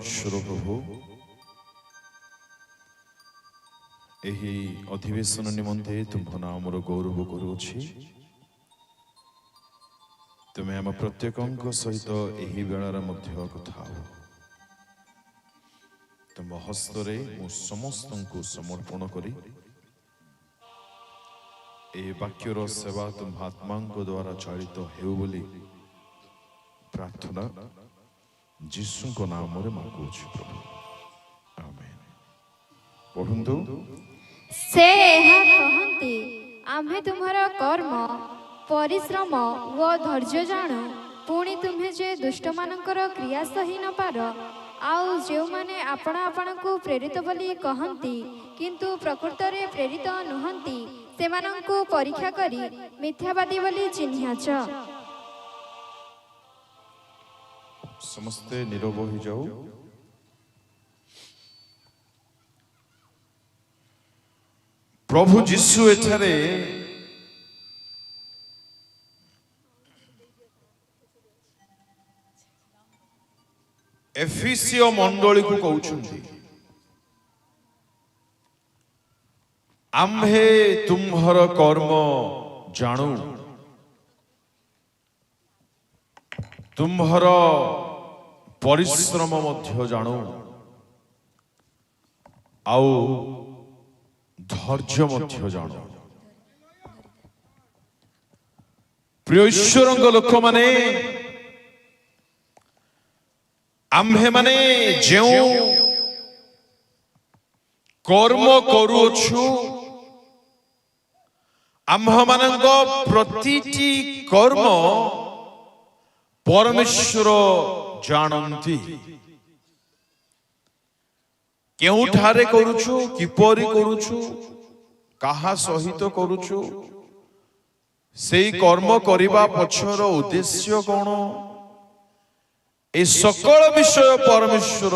परमेश्वर प्रभु एही अधिवेशन निमंते तुम नामर गौरव करुछि। तुम्हें आम प्रत्येक सहित एही बेलार मध्य कथा हो। तुम हस्तरे मु समस्त को समर्पण करी ए वाक्यर सेवा तुम आत्मा द्वारा चालित हेउ बोली प्रार्थना जीसु को नाम रे मांगुछि प्रभु, आमेन। पढ़ंतु। से यह कहंती आम्हे तुम्हारा कर्म परिश्रम व धैर्य जाणु, पुणी तुम्हें जे दुष्ट मानकर क्रिया सही न पार, आउ जो माने आपण आपण को प्रेरित बोली कहंती किंतु प्रकृत रे प्रेरित नुहंती, सेमानंकु परीक्षा करी मिथ्यावादी बोली चिन्हियाछ। समस्ते नीरव हो जाओ। प्रभु जीशु एठारे एफिसियो मंडली को कहउछंती, आम्हे तुम्हर कर्म जाणु, तुम्हर परिश्रम मध्य जाणु, आउ धैर्य मध्य जाणु। प्रिय ईश्वरंग लोक माने आम्हे माने जो कर्म करूछु, आम्ह मानक प्रतिटी कर्म परमेश्वर जानती। केउठारे करूछु, किपरि करूछु, काहा सहित करूछु, सेई कर्म करिबा पछर उद्देश्य कोन, ए सकल विषय परमेश्वर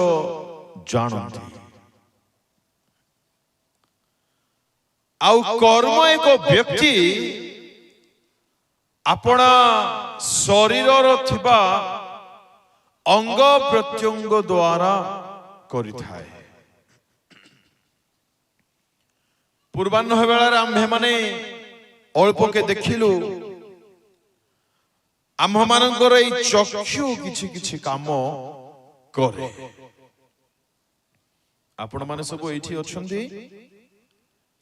जानती। आउ कर्म एक व्यक्ति अपना शरीर थिबा अंग प्रत्यंग द्वारा करिथाए। पूर्वाह्न बेला आम्भे माने अल्प के देखिलु, आम्ह मानकर ए चक्षु किछि किछि काम करे। आपण माने सब एठी अछंती,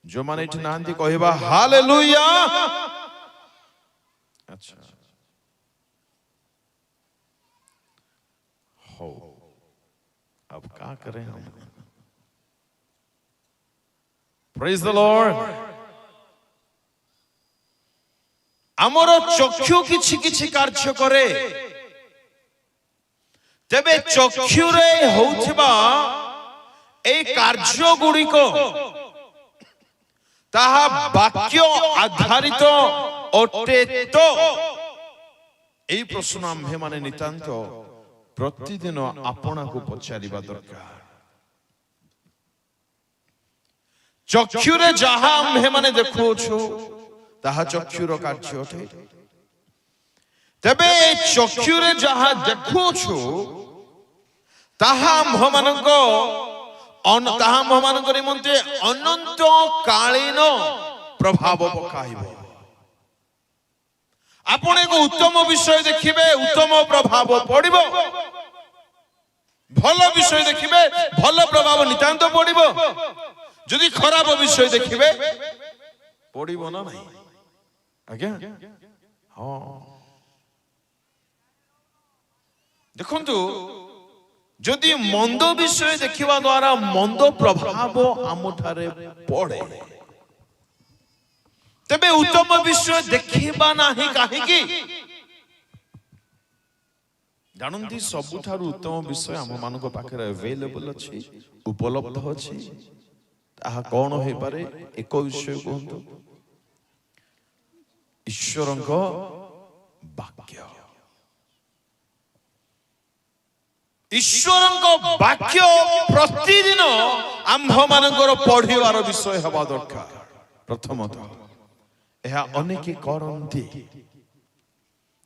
जो माने एठी नांती कहबा हालेलुया। अच्छा हो, अब क्या करें हम? Praise the Lord. आमर चक्षु किछि किछि कार्य करे, तेबे चक्षु रे होउथिबा ए कार्य गुड़िक ताहा वाक्य आधारित अटे तो एई प्रश्न आम्भे माने नितांत प्रतिदिन आपना को पचारिबा दरकार। चक्षुरे जहा आम्भे माने देखुछु ताहा चक्षुर कार्य अटे, तेबे चक्षुरे जहा देखुछु ताहा आम्भ मानक ताहा आम्भ मानक निमंते अनंत कालीन प्रभाव पकाइबो। आपण एक उत्तम विषय देखिबे, उत्तम प्रभाव पड़िबो। भल विषय देखिबे, भल प्रभाव नितांत पड़िबो। जदि खराब विषय देखिबे पड़िबो ना नहीं? आज्ञा हां, देखंतु जदि मंद विषय देखिबा द्वारा मंद प्रभाव आमठारे पड़े, तेबे उत्तम विषय देखिबा नाही काहेकि? जानंती सबुठारु उत्तम विषय आम मानक पाखरे अवेलेबल अछि, उपलब्ध अछि। ताहा कोन हे पारे? एक विषय कहंतु, ईश्वरंक वाक्य। ईश्वरंक वाक्य प्रतिदिन आम्भ मानकर पढ़िबार विषय हवा दरकार। प्रथमतः यह अनेक करती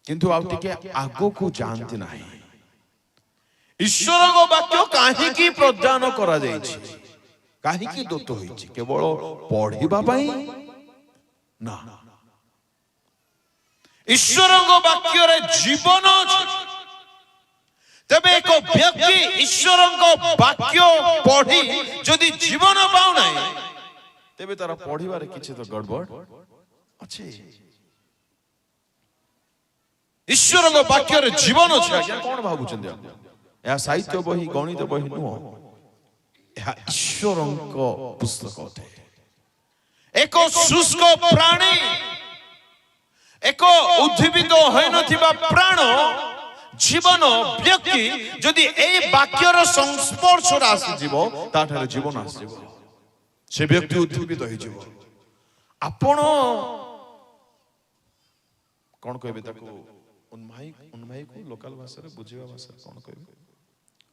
किंतु आउ टिके आगो को जानती नहीं। ଈଶ୍ୱରଙ୍କ ବାକ୍ୟ କାହିଁକି ପ୍ରଦାନ କରାଯାଇଛି, କାହିଁକି ଦତ୍ତ ହୋଇଛି? କେବଳ ପଢିବା ପାଇଁ ନା, ଈଶ୍ୱରଙ୍କ ବାକ୍ୟରେ ଜୀବନ ଅଛି। ତେବେ ଏକ ବ୍ୟକ୍ତି ଈଶ୍ୱରଙ୍କ ବାକ୍ୟ ପଢି ଯଦି ଜୀବନ ପାଉନାହିଁ, ତେବେ ତାର ପଢିବାରେ କିଛି ତ ଗଡବଡ ଅଛି। ଈଶ୍ୱରଙ୍କ ବାକ୍ୟରେ ଜୀବନ ଅଛି। ଆଜ୍ଞା କଣ ଭାବୁଛନ୍ତି? ଏହା ସାହିତ୍ୟ ବହି, ଗଣିତ ବହି ନୁହଁ, ଏହା ଈଶ୍ୱରଙ୍କ ପୁସ୍ତକ ଅଟେ। ଏକ ଶୁଷ୍କ ପ୍ରାଣୀ, ଏକ ଉଦ୍ଭିଦ ହୋଇନଥିବା ପ୍ରାଣ ଜୀବନ ବ୍ୟକ୍ତି ଯଦି ଏହି ବାକ୍ୟର ସଂସ୍ପର୍ଶରେ ଆସିଯିବ, ତାଠାରେ ଜୀବନ ଆସିଯିବ, ସେ ବ୍ୟକ୍ତି ଉଦ୍ଭିଦ ହେଇଯିବ। ଆପଣ କଣ କହିବେ ତାକୁ? ଉନ୍ମାଈକୁ ଲୋକାଲ ଭାଷାରେ, ବୁଝିବା ଭାଷାରେ କଣ କହିବେ?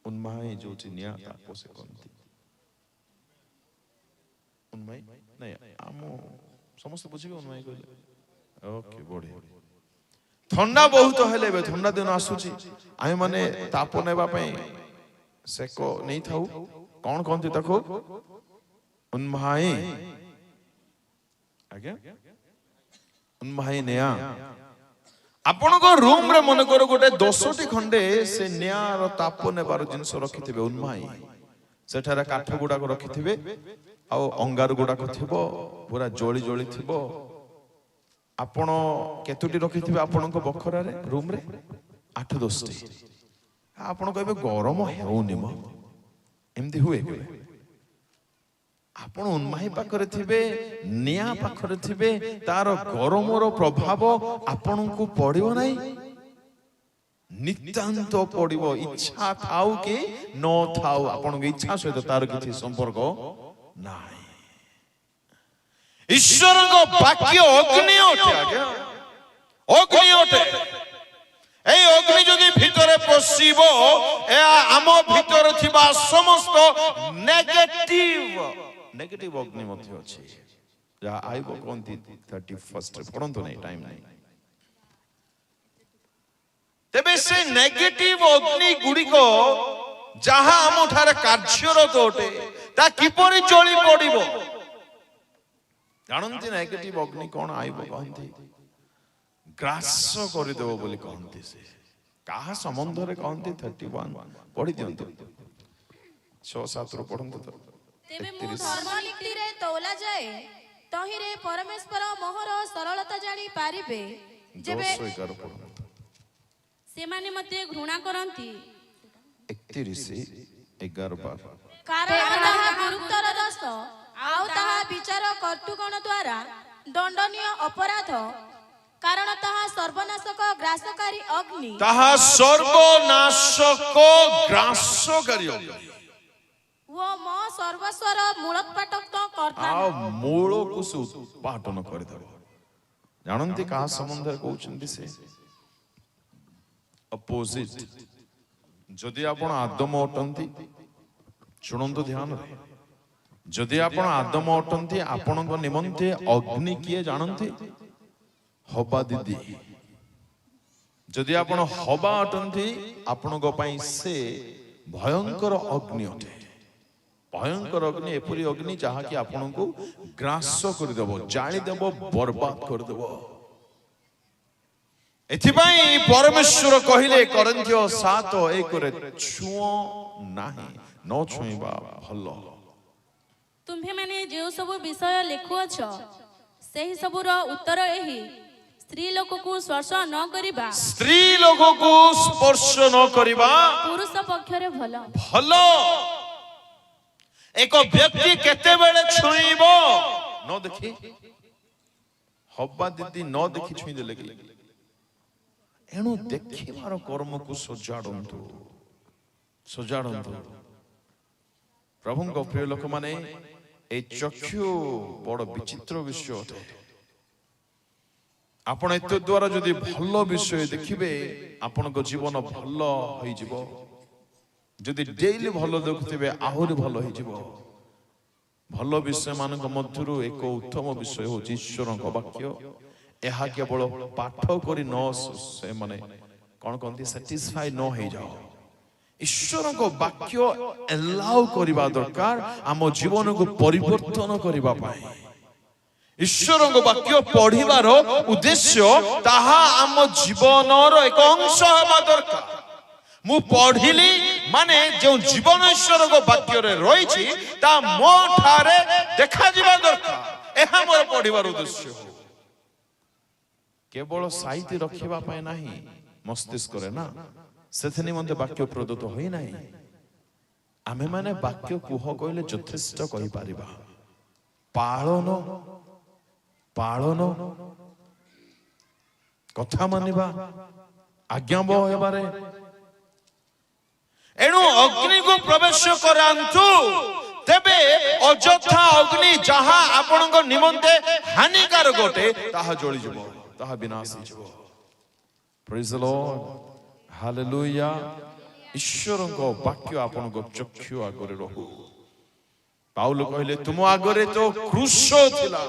ଉନ୍ମାଈ ଯୋଉଠି ନିଆଁ ତାପ ସେ କହନ୍ତି ଉନ୍ମାଈ। ନାଇଁ, ଆମ ସମସ୍ତେ ବୁଝିବେ ଉନ୍ମାଈ କହିଲେ। ଓକେ, ବଢିଆ। ଥଣ୍ଡା ବହୁତ ହେଲେ, ଏବେ ଥଣ୍ଡା ଦିନ ଆସୁଛି, ଆମେ ମାନେ ତାପ ନେବା ପାଇଁ ସେକ ନେଇଥାଉ। କଣ କହନ୍ତି ତାକୁ? ଉନ୍ମାଈ। ଆଜ୍ଞା, ଉନ୍ମାଈ ନିଆଁ। ଆପଣଙ୍କ ରୁମ ରେ ମନେକର ଗୋଟେ 10ଟି ଖଣ୍ଡେ ସେ ନିଆଁର ତାପ ନେବାର ଜିନିଷ ରଖିଥିବେ, ଉନ୍ମାଈ। ସେଠାରେ କାଠ ଗୁଡାକ ରଖିଥିବେ, ଆଉ ଅଙ୍ଗାର ଗୁଡାକ ଥିବ, ପୁରା ଜଳି ଜଳି ଥିବ। ଆପଣ କେତୋଟି ରଖିଥିବେ ଆପଣଙ୍କ ବଖରାରେ, ରୁମ ରେ? 8-10ଟି। ଆପଣ କହିବେ ଗରମ ହେଉନି ମ, ଏମିତି ହୁଏ କେବେ? ଆପଣ ଉନ୍ମାଈ ପାଖରେ ଥିବେ, ନିଆଁ ପାଖରେ ଥିବେ, ତାର ଗରମର ପ୍ରଭାବ ଆପଣଙ୍କୁ ପଡିବ ନାହିଁ? ନିତାନ୍ତ ପଡିବ, ଇଚ୍ଛା ଥାଉ କି ନ ଥାଉ। ଆପଣଙ୍କ ଇଚ୍ଛା ସହିତ ତାର କିଛି ସମ୍ପର୍କ ନାହିଁ। ଈଶ୍ୱରଙ୍କ ବାକ୍ୟ ଅଗ୍ନି ଅଟେ। ଆଜ୍ଞା, ଅଗ୍ନି ଅଟେ। এই অগ্নি যদি ভিতরে পশিব, ଏହା ଆମ ଭିତରେ ଥିବା ସମସ୍ତ ନେଗେଟିভ ଅଗ୍ନି ମଧ୍ୟ ଅଛି, ଯାହା ଆଇବ କହନ୍ତି 31ରେ। ପଢନ୍ତୁ ନାହିଁ, ଟାଇମ ନାହିଁ। ତେବେ ସେ ନେଗେଟିଭ ଅଗ୍ନି ଗୁଡ଼ିକ ଯାହା ଆମଠାରେ କାର୍ଯ୍ୟରତ ଅଟେ, ତା କିପରି ଜଳି ପଡିବ? ଜାଣନ୍ତି ନେଗେଟିଭ ଅଗ୍ନି କଣ ଆଇବ କହନ୍ତି? ଗ୍ରାସ କରିଦେବ ବୋଲି କହନ୍ତି। ସେ କାହା ସମ୍ବନ୍ଧରେ କହନ୍ତି? 31 ପଢି ଦିଅନ୍ତୁ, 6-7ରୁ ପଢନ୍ତୁ ତ। ତେବେ ମୁଁ ଧର୍ମନୀତିରେ ତୋଲା ଯାଏ, ତହିଁରେ ପରମେଶ୍ୱର ମୋହର ସରଳତା ଜାଣି ପାରିବେ। ଯେବେ 10-11 ପଢନ୍ତୁ। ସେମାନେ ମୋତେ ଘୃଣା କରନ୍ତି, 31-11 କାରଣ ତାହା ଗୁରୁତର ଦୋଷ, ଆଉ ତାହା ବିଚାର କର୍ତ୍ତୃଗଣ ଦ୍ୱାରା ଦଣ୍ଡନୀୟ ଅପରାଧ। କାରଣ ତାହା ସର୍ବନାଶକ ଗ୍ରାସକାରୀ ଅଗ୍ନି, ତାହା ସର୍ବନାଶକ ଗ୍ରାସକାରୀ ଅଗ୍ନି, ଓ ମୋ ସର୍ବସ୍ୱର ମୂଳୋତ୍ପାଟକ କର୍ତ୍ତା। ଆଉ ମୂଳକୁ ସେ ଉତ୍ପାଟନ କରିଦେବ। ଜାଣନ୍ତି କାହା ସମ୍ବନ୍ଧରେ କହୁଛନ୍ତି? ସେ ଅପୋଜିଟ। ଯଦି ଆପଣ ଆଦମ ଅଟନ୍ତି, ଶୁଣନ୍ତୁ ଧ୍ୟାନରେ, ଯଦି ଆପଣ ଆଦମ ଅଟନ୍ତି, ଆପଣଙ୍କ ନିମନ୍ତେ ଅଗ୍ନି କିଏ ଜାଣନ୍ତି? ହବା ଦିଦି। ଯଦି ଆପଣ ହବା ଅଟନ୍ତି, ଆପଣଙ୍କ ପାଇଁ ସେ ଭୟଙ୍କର ଅଗ୍ନି ଅଟେ। ଭୟଙ୍କର ଅଗ୍ନି, ଏପରି ଅଗ୍ନି ଯାହାକି ଆପଣଙ୍କୁ ଗ୍ରାସ କରିଦେବ, ଜାଳିଦେବ, ବର୍ବାଦ କରିଦେବ। ଏଥିପାଇଁ ପରମେଶ୍ୱର କହିଲେ କରିନ୍ଥିୟ 7:1ରେ, ଛୁଅଁ ନାହିଁ, ନ ଛୁଇଁବା ଭଲ। ତୁମ୍ଭେମାନେ ଯେଉଁ ସବୁ ବିଷୟ ଲେଖୁଅଛ, ସେହି ସବୁର ଉତ୍ତର ଏହି, ସ୍ତ୍ରୀ ଲୋକକୁ ସ୍ପର୍ଶ ନ କରିବା, ସ୍ତ୍ରୀ ଲୋକକୁ ସ୍ପର୍ଶ ନ କରିବା ପୁରୁଷ ପକ୍ଷରେ ଭଲ। ଭଲ। ଏକ ବ୍ୟକ୍ତି କେତେବେଳେ ଛୁଇଁବ? ନ ଦେଖି। ହବା ଦିଦି ନ ଦେଖି ଛୁଇଁ ଦେଲେ କି? ଏଣୁ ଦେଖିବାର କର୍ମକୁ ସଜାଡ଼ନ୍ତୁ, ସଜାଡ଼ନ୍ତୁ। ପ୍ରଭୁଙ୍କ ପ୍ରିୟ ଲୋକମାନେ, এই ଚକ୍ଷୁ ବଡ଼ ବିଚିତ୍ର ବିଷୟ ଅଟେ। ଆପଣ ଏତେ ଦ୍ୱାରା ଯଦି ଭଲ ବିଷୟ ଦେଖିବେ, ଆପଣଙ୍କ ଜୀବନ ଭଲ ହୋଇଯିବ। ଯଦି ଡେଲି ଭଲ ଦେଖୁଥିବେ, ଆହୁରି ଭଲ ହେଇଯିବ। ଭଲ ବିଷୟ ମାନଙ୍କ ମଧ୍ୟରୁ ଏକ ଉତ୍ତମ ବିଷୟ ହେଉଛି ଈଶ୍ୱରଙ୍କ ବାକ୍ୟ। ଏହା କେବଳ ପାଠ କରି ନ, ସେମାନେ କଣ କହନ୍ତି, ସାଟିସ୍ଫାଇ ନ ହେଇଯାଅ। ଈଶ୍ୱରଙ୍କ ବାକ୍ୟ ଏଲାଉ କରିବା ଦରକାର ଆମ ଜୀବନକୁ ପରିବର୍ତ୍ତନ କରିବା ପାଇଁ। ଈଶ୍ୱରଙ୍କ ବାକ୍ୟ ପଢିବାର ଉଦ୍ଦେଶ୍ୟ ତାହା ଆମ ଜୀବନର ଏକ ଅଂଶ ହେବା ଦରକାର। ମୁଁ ପଢିଲି ମାନେ ଯେଉଁ ଜୀବନ ଈଶ୍ୱରଙ୍କ ବାକ୍ୟରେ ରହିଛି ତା ମୋ ଠାରେ ଦେଖାଯିବା ଦରକାର। ଏହା ମୋର ପଢିବାର ଉଦ୍ଦେଶ୍ୟ। କେବଳ ସାଇତି ରଖିବା ପାଇଁ ନାହିଁ ମସ୍ତିଷ୍କରେ ନା, ସେଥି ନିମନ୍ତେ ବାକ୍ୟ ପ୍ରଦତ୍ତ ହୋଇନାହିଁ। ଆମେ ମାନେ ବାକ୍ୟ କୁହ କହିଲେ ଯଥେଷ୍ଟ କହିପାରିବା। ପାଳନ ପାଳନ କଥା ମାନିବା ଆଜ୍ଞାବହ ହେବାରେ। ଏଣୁ ଅଗ୍ନିକୁ ପ୍ରବେଶ କରାନ୍ତୁ, ତେବେ ଅଯଥା ଅଗ୍ନି ଯାହା ଆପଣଙ୍କ ନିମନ୍ତେ ହାନିକାରକ ଅଟେ ତାହା ଜଳିଯିବ, ତାହା ବିନାଶ ହେଇଯିବ। ପ୍ରେଜ୍ ଦ ଲର୍ଡ, ହାଲେଲୁୟା। ଈଶ୍ୱରଙ୍କ ବାକ୍ୟ ଆପଣଙ୍କ ଚକ୍ଷୁ ଆଗରେ ରହୁ। ପାଉଲ କହିଲେ ତୁମ ଆଗରେ ତ କ୍ରୁଶ ଥିଲା,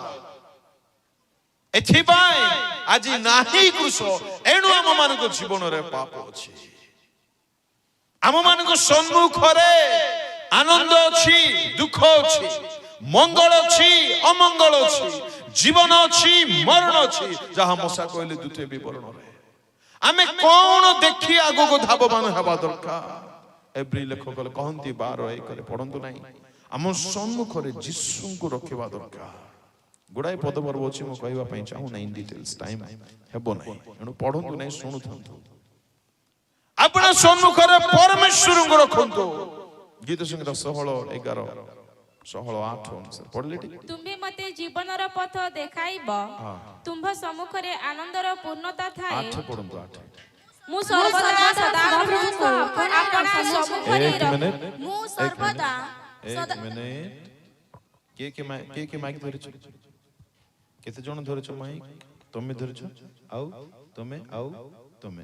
ଏଥିପାଇଁ ଆଜି ନାହିଁ କ୍ରୁଶ। ଏଣୁ ଆମ ମାନଙ୍କ ଜୀବନରେ ପାପ ଅଛି, ଆମ ମାନଙ୍କ ସମ୍ମୁଖରେ ଆନନ୍ଦ ଅଛି, ଦୁଃଖ ଅଛି, ମଙ୍ଗଳ ଅଛି, ଅମଙ୍ଗଳ ଅଛି, ଜୀବନ ଅଛି, ମରଣ ଅଛି, ଯାହା ମଶା କହିଲେ ଦ୍ୱିତୀୟ ବିବରଣରେ। ଆମେ କଣ ଦେଖି ଆଗକୁ ଧାବମାନ ହେବା ଦରକାର? ଏବ୍ରୀ ଲେଖକ କହନ୍ତି 12:1 ପଢନ୍ତୁ ନାହିଁ, ଆମ ସମ୍ମୁଖରେ ଯୀଶୁଙ୍କୁ ରଖିବା ଦରକାର। ଗୁଡାଏ ପଦ ପର୍ବ ଅଛି, ମୁଁ କହିବା ପାଇଁ ଚାହୁଁନାହିଁ, ଡିଟେଲ୍ସ ଟାଇମ ହେବ ନାହିଁ, ଏଣୁ ପଢନ୍ତୁ ନାହିଁ, ଶୁଣୁଥାନ୍ତୁ। ଆପଣ ସମ୍ମୁଖରେ ପରମେଶ୍ୱରଙ୍କୁ ରଖନ୍ତୁ। ଗୀତ ସଂଗୀତ 16:11-16:8 ଅନୁସାରେ ପଢିଲେ ଟିକେ। ତୁମ୍ଭେ ମତେ ଜୀବନର ପଥ ଦେଖାଇବ, ତୁମ୍ଭ ସମ୍ମୁଖରେ ଆନନ୍ଦର ପୂର୍ଣ୍ଣତା ଥାଏ। 8 ପଢନ୍ତୁ 8। ମୁଁ ସର୍ବଦା ସଦାପ୍ରଭୁଙ୍କ ଆପଣା ସମ୍ମୁଖରେ ଏକ ମିନିଟ, ମୁଁ ସର୍ବଦା ଏକ ମିନିଟ। କିଏ ମାଇକ ଧରିଛ? କେତେ ଜଣ ଧରିଛ ମାଇକ? ତମେ ଧରିଛ, ଆଉ ତମେ, ଆଉ ତମେ,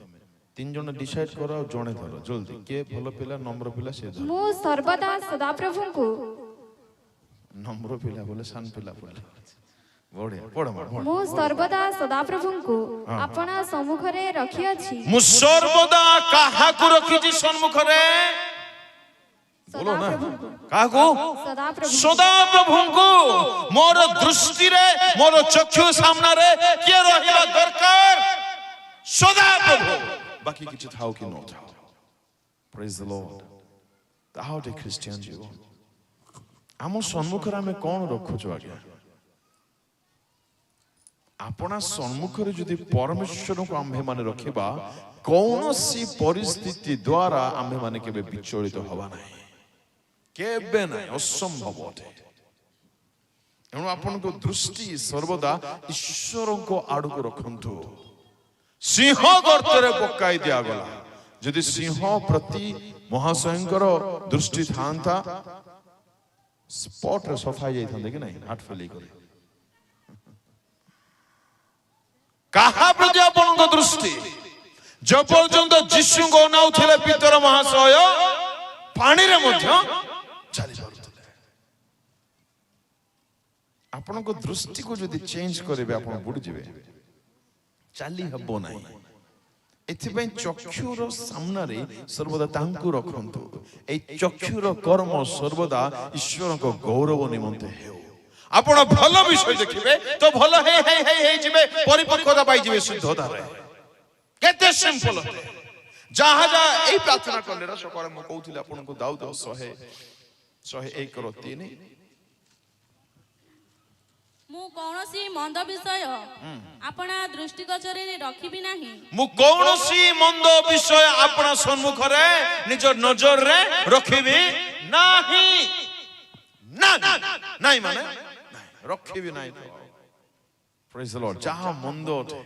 3 ଜଣ ଡିସାଇଡ କର, ଆଉ ଜଣେ ଧର ଜଲ୍ଦି। କିଏ ଭଲ ପିଲା, ନମ୍ର ପିଲା ସେ ଧର। ମୁଁ ସର୍ବଦା ସଦାପ୍ରଭୁଙ୍କୁ, ନମ୍ର ପିଲା ବୋଲେ ସାନ ପିଲା ବୋଲେ ବଢିଆ। ପଢ ମୁଁ ସର୍ବଦା ସଦାପ୍ରଭୁଙ୍କୁ ଆପଣା ସମ୍ମୁଖରେ ରଖିଅଛି। ମୁଁ ସର୍ବଦା କାହାକୁ ରଖିଛି ସମ୍ମୁଖରେ? ବୋलो ନା, କାହାକୁ? ସଦାପ୍ରଭୁଙ୍କୁ। ମୋର ଦୃଷ୍ଟିରେ, ମୋର ଚକ୍ଷୁ ସାମ୍ନାରେ କିଏ ରହିବା ଦରକାର? ସଦାପ୍ରଭୁ। ବାକି କିଛି ଥାଉ କି ନ ଥାଉ, ପ୍ରେଜ୍ ଦ ଲର୍ଡ, ତାହା ଗୋଟେ ଖ୍ରୀଷ୍ଟିଆନ ଜୀବନ। ଆମ ସମ୍ମୁଖରେ ଆମେ କଣ ରଖୁଛୁ ଆଜ୍ଞା? ଆପଣା ସମ୍ମୁଖରେ ଯଦି ପରମେଶ୍ୱରଙ୍କୁ ଆମ୍ଭେମାନେ ରଖିବା, କୌଣସି ପରିସ୍ଥିତି ଦ୍ୱାରା ଆମ୍ଭେମାନେ କେବେ ବିଚଳିତ ହେବା ନାହିଁ, କେବେ ନାହିଁ, ଅସମ୍ଭବ ଅଟେ। ଏଣୁ ଆପଣଙ୍କ ଦୃଷ୍ଟି ସର୍ବଦା ଈଶ୍ୱରଙ୍କ ଆଡକୁ ରଖନ୍ତୁ। ସିଂହ ଗର୍ତ୍ତରେ ପକାଇ ଦିଆଗଲା, ଯଦି ସିଂହ ପ୍ରତି ମହାଶୟଙ୍କର ଦୃଷ୍ଟି ଥାନ୍ତା ସ୍ପଟରେ ସଫା ହେଇଯାଇଥାନ୍ତେ କି ନାହିଁ, ହାର୍ଟ ଫେଲ କରି। କାହା ପ୍ରତି ଆପଣଙ୍କ ଦୃଷ୍ଟି? ଯେପର୍ଯ୍ୟନ୍ତ ଯୀଶୁଙ୍କୁ ଅନାଉଥିଲେ ପିତର ମହାଶୟ, ପାଣିରେ ମଧ୍ୟ ଚାଲି ପାରୁଥିଲେ। ଆପଣଙ୍କ ଦୃଷ୍ଟିକୁ ଯଦି ଚେଞ୍ଜ କରିବେ, ଆପଣ ବୁଡିଯିବେ, ଚାଲି ହେବ ନାହିଁ। ଏଥିପାଇଁ ଚକ୍ଷୁର ସାମ୍ନାରେ ସର୍ବଦା ତାଙ୍କୁ ରଖନ୍ତୁ। এই ଚକ୍ଷୁର କର୍ମ ସର୍ବଦା ଈଶ୍ୱରଙ୍କ ଗୌରବ ନିମନ୍ତେ ହେଉ। ଆପଣ ଭଲ ବିଷୟ ଦେଖିବେ ତ ଭଲ ହେଇଯିବେ, ପରିପକ୍ୱତା ପାଇଯିବେ ଶୁଦ୍ଧତାରେ। କେତେ ସିମ୍ପଲ। ଯାହା ଯାହା ଏଇ ପ୍ରାର୍ଥନା କଲେ ସକାଳେ ମୁଁ କହୁଥିଲି ଆପଣଙ୍କୁ, ଦାଉଦ 101:3। ମୁଁ କୌଣସି ମନ୍ଦ ବିଷୟ ଆପଣା ଦୃଷ୍ଟିଗୋଚରରେ ରଖିବି ନାହିଁ। ମୁଁ କୌଣସି ମନ୍ଦ ବିଷୟ ଆପଣା ସମ୍ମୁଖରେ ନିଜ ନଜରରେ ରଖିବି ନାହିଁ। ନାଇଁ ମାନେ ରଖିବି ନାହିଁ। ପ୍ରେଜ୍ ଦ ଲର୍ଡ। ଯାହା ମନ୍ଦ ଅଟେ,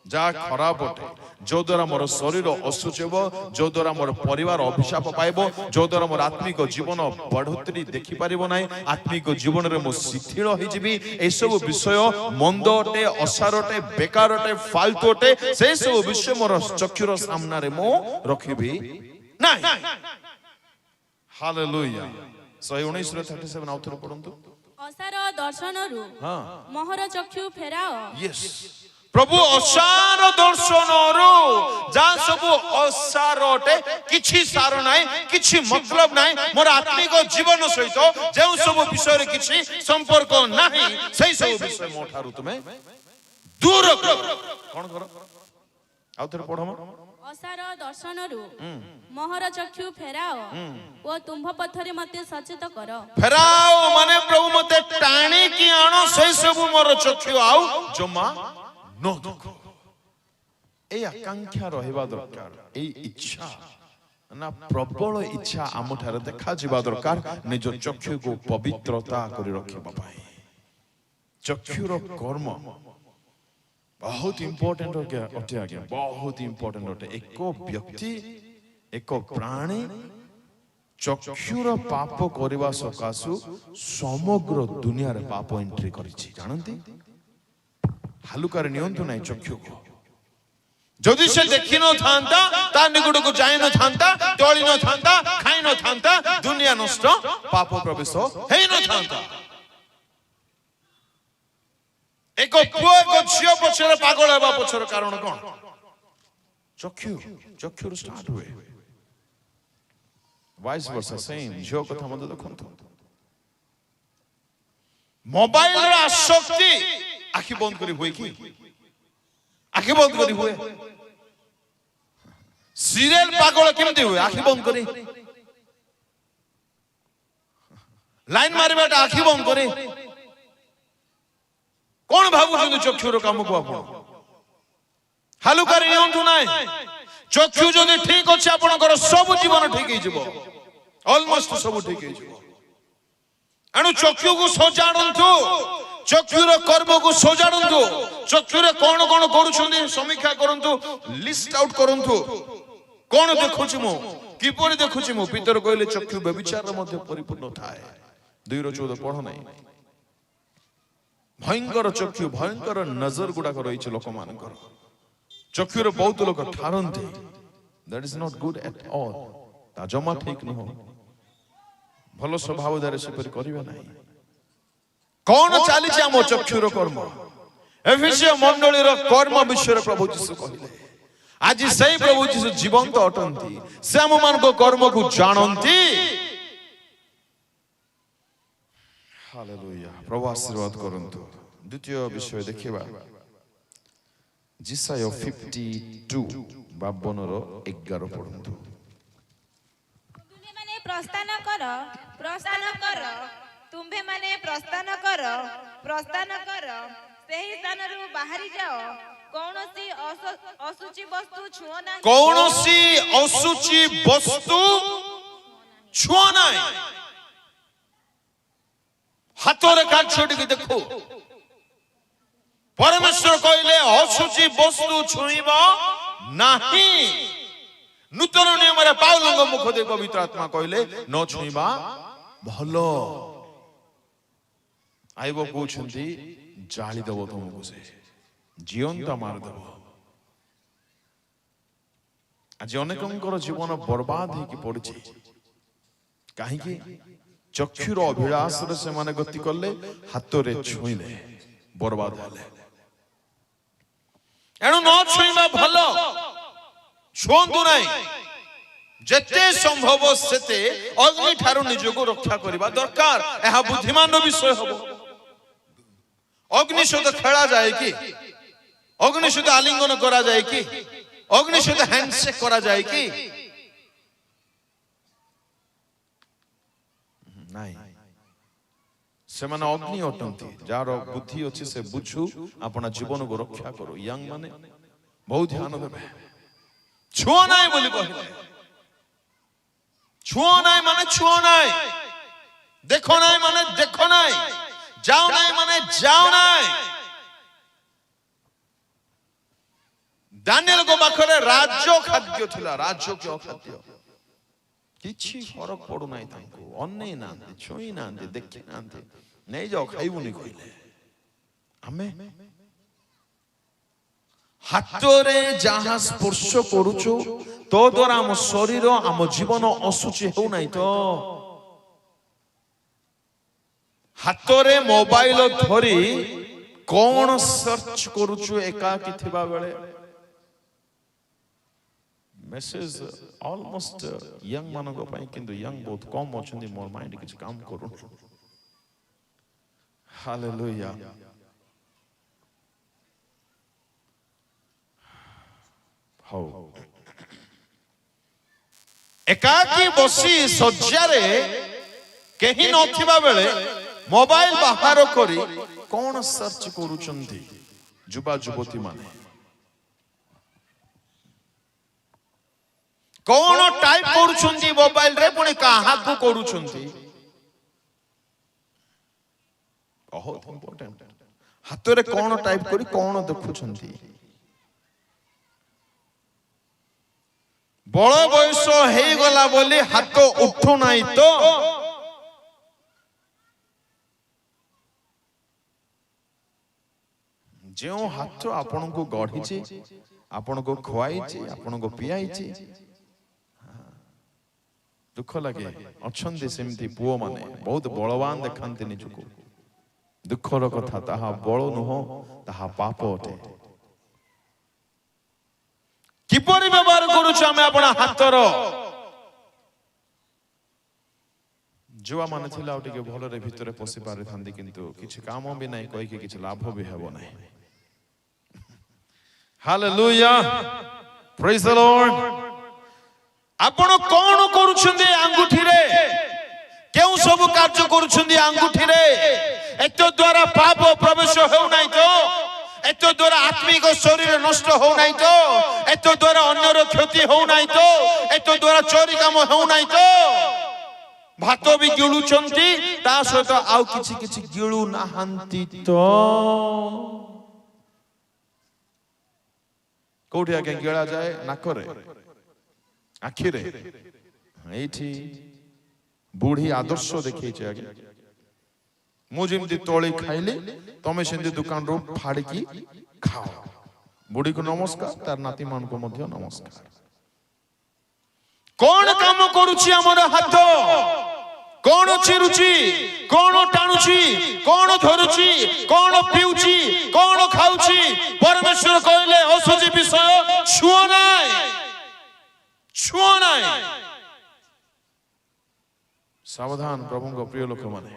ଯାହା ଖରାପ ଅଟେ, ଯୋ ଦ୍ୱାରା ମୋର ଶରୀର ଅସୁଚ ହେବ, ଯୋ ଦ୍ୱାରା ମୋର ପରିବାର ଅଭିଶାପ ପାଇବ, ଯୋ ଦ୍ୱାରା ମୋର ଆତ୍ମିକ ଜୀବନ ବଢୋତ୍ତରୀ ଦେଖିପାରିବ ନାହିଁ, ଆତ୍ମିକ ଜୀବନରେ ମୁଁ ଶିଥିଳ ହେଇଯିବି, ଏସବୁ ବିଷୟ ମନ୍ଦ ଅଟେ, ଅସାର ଅଟେ, ବେକାର ଅଟେ, ଫାଲତୁ ଅଟେ, ସେ ସବୁ ବିଷୟ ମୋର ଚକ୍ଷୁର ସାମ୍ନାରେ ମୁଁ ରଖିବି ନାହିଁ। ହାଲେଲୁୟା। 119:37 ଆଉ ଥରେ ପଢନ୍ତୁ। ଅସାର ଦର୍ଶନରୁ ମୋହର ଚକ୍ଷୁ ଫେରାଅ। ୟେସ୍, प्रभु असार दर्शन जहाँ सब असार अटे किछि सार नाई किछि मतलब नाई मोर आत्मिक जीवन सहित जो सब विषय रे किछि संपर्क नाही सही सब विषय मो ठारू तुमे दूर करो कोन करो आउ थरे पढो असार दर्शनरु मोहर चक्षु फेराओ ओ तुम्भ पथरे मते सचेत करो फेराओ माने प्रभु मते टाणी की आनो सही सब मोर चक्षु आउ जमा न देखो ए आकांक्षा रहिबा दरकार ए इच्छा ना प्रबल इच्छा आमठार देखा जिबा दरकार निज चक्षु को पवित्रता करि रखिबा पाए चक्षुर कर्म बहुत इंपोर्टेंट अटे आज्ञा बहुत इंपोर्टेंट अटे एक व्यक्ति एक प्राणी चक्षुर पाप करवा सकाशु समग्र दुनिया रे पाप एंट्री करिछि जानंती हालुकार नियंतु नाही चक्षु को जदि से देखि न थांता ता निगुड को जाय न थांता टळी न थांता खाइ न थांता दुनिया नष्ट पाप प्रवेश हे न थांता एक पुओ एक झियो पछरे पागल हेबा पछर कारण कोन चक्षु चक्षुर स्टार्ट हुए वाइस वर्सा सेम झियो कथा मत देखंतु मोबाइल रा आसक्ति आखि बंद करी हुए कि आखि बंद करी हुए सीरियल पागल केमती हुए आखि बंद करी लाइन मारिबाटा आखि बंद करी कौन भाबुछन चक्षुर काम को आपण हालुकार नियंतु नाही चक्षु जदि ठीक अछि आपनकर सब जीवन ठीक हे जिवो ऑलमोस्ट सब ठीक हे जिवो अनु चक्षु को सजाडंतु चक्षुर कर्म को सजाडंतु चक्षुरे कोन कोन करूछन्ती समीक्षा करंतु लिस्ट आउट करंतु कोन देखुछि मो किपरि देखुछि मो पितर कहले चक्षु व्यभिचार मध्ये परिपूर्ण थाए 2:14 पढो नाही भयंकर चक्षु भयंकर नजर गुडाक रही लोक मानकर चक्षुर बहुत लोक ठारंती that is not good at all ता जमा ठीक न हो भलो स्वभाव दारे से पर करिवे नाही कौन चली छी हम चक्षुर कर्म एफिसिय मंडली रो कर्म विषय प्रभु यीशु कहिले आज सही प्रभु यीशु जीवंत अटंती से हम मान को कर्म को जानंती हालेलुया प्रभु आशीर्वाद करंतु द्वितीय विषय देखिबा जिसाय 52 52 रो 11 पढंतु तुम्हे माने प्रस्थान कर तुम्हे माने प्रस्थान कर सेही स्थानरु बाहरी जाओ कौनसी असुचि वस्तु छुओ नाही कौनसी असुचि वस्तु छुओ नाही हाथों काट छोड़ के देखो परमेश्वर कहले असुचि वस्तु छुईबा नाही नूतन नियम रे पाउलंग मुख दे पवित्र आत्मा कहले न छुईबा भलो आइबो कहउछंती जाली देबो तुमको से जीवंता मार देबो आज अनेकंकर जीवन बर्बाद हे कि पड़छि काहे कि चक्षुर अभिलाष रे से माने गति करले हाथ रे छुईले बर्बाद हले एनु न छुईबा भलो छुंतु नाही जेते संभव सेते अग्नि ठारू निजको रक्षा करबा दरकार एहा बुद्धिमान विषय हबो अग्नि सहित खेला जाए कि अग्नि सहित आलिंगन करा जाए कि अग्नि सहित हैंडशेक करा जाए कि नहीं से माने अग्नि अटंती जार बुद्धि अछि से बुझु अपना जीवन को रक्षा करो यंग माने बहुत ध्यान देबे छुओ नाही बोली कहले छुओ नाही माने छुओ नाही देखो नाही माने देखो नाही जाओ नाही माने जाओ नाही दानिएल को पाखरे राज्य खाद्य थिला राज्य के अखाद्य किछि फरक पडु नाही तांको अन्ने नांते छुई नांते देखि नांते नहीं जाओ खाइबुनी कहले हमें हाथरे जहाँ स्पर्श करूचो तो द्वारा आम शरीर आम जीवन असुचि हो नहीं तो हाथरे मोबाइल धरी कौन सर्च करूछु एकाकी थिबा बेले मेसेज ऑलमोस्ट यंग मानक पई किंतु यंग बहुत कम अछंदी मोर माइंड किछ काम करू हालेलुया हो एकाकी बसी सज्जारे केही नथिबा बेले मोबाइल बाहर करी कौन सर्च करूचंती युवा युवती माने कौन टाइप करूचंती मोबाइल रे पुणी काहा को करूचंती बहुत इंपोर्टेंट हाथ रे कौन टाइप करी कौन देखुचंती बड़ बयस हे गला बोली हाथ उठू नाही तो जो हाथ आपण को गढ़ी आपण को खुआई आपण को पियाई दुख लगे अच्छे सेमती पुओ माने बहुत बलवान देखते निजको दुखर कथा ताहा बल नुह ताहा पाप अटे किपरि व्यवहार करूछ आमे आपण हाथर जुआ माने थिला टिके भलो रे भितरे पसि पारि थांदी किंतु किछ काम भी नाही कहि के किछ लाभ भी हेबो नाही हालेलुया प्रेज द लॉर्ड आपण कोन करूछंदी अंगूठी रे केउ सब कार्य करूछंदी अंगूठी रे एतो द्वारा पाप प्रवेश हो नाही तो एतो द्वारा आत्मिक शरीर नष्ट हो नाही तो एतो द्वारा अन्यर क्षति हो नाही तो एतो द्वारा चोरी काम हो नाही तो भात भी गिळुचंती ता सहित आउ किछि किछि गिळु नाहंती तो कोठी आके गिळा जाए नाकरे आखिरे एठी बूढ़ी आदर्श देखै छै आगे मु जेमती तोळी खाइले तमे सेंदी दुकान रो फाड़की खाओ बूढ़ी को नमस्कार तार नाती मान को मध्य नमस्कार कौन काम करूची हमर हाथ कौन चिरुची कौन टाणुची कौन धरुची कौन पिउची कौन खाउची परमेश्वर कहले असजी विषय छुओ नाय सावधान प्रभु को प्रिय लोक माने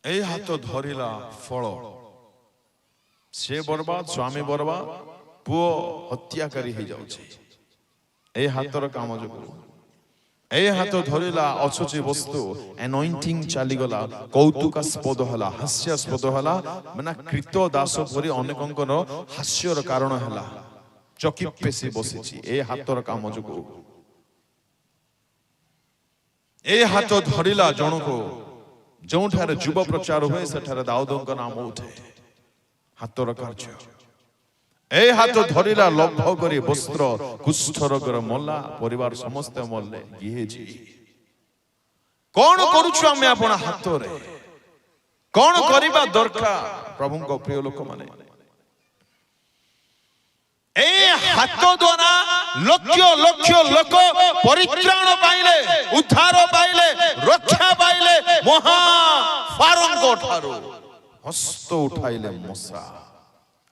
ए हाथ धरिला फल से बर्बाद स्वामी बर्बाद पुओ हत्याकारी हो जाउछे ए हाथर काम जो ए हाथ धरिला अशुचि वस्तु एनॉइंटिंग चली गला कौतुकास्पद हला हास्यास्पद हला माने कृत दास परि अनेकंकर हास्यर कारण हला चकी पेसी बसिछि ए हाथर काम जो ए हाथ धरिला जणको जोठारे युव प्रचार हुए सेठारे दाऊदଙ୍କ नाम उठे हाथर कार्य ए हाथ धरिला लोभ करी वस्त्र कुष्ठ रोगर मल्ला परिवार समस्त मल्ले गिहेजी कौन करूछु आमे आपण हाथ रे कौन करिबा दरकार प्रभुଙ୍କ प्रिय लोक माने ए हाथ द्वारा लक्ष लक्ष लोक परित्राण पाइले उद्धार पाइले रक्षा पाइले महा फारंग ठारो हस्त उठाइले मसा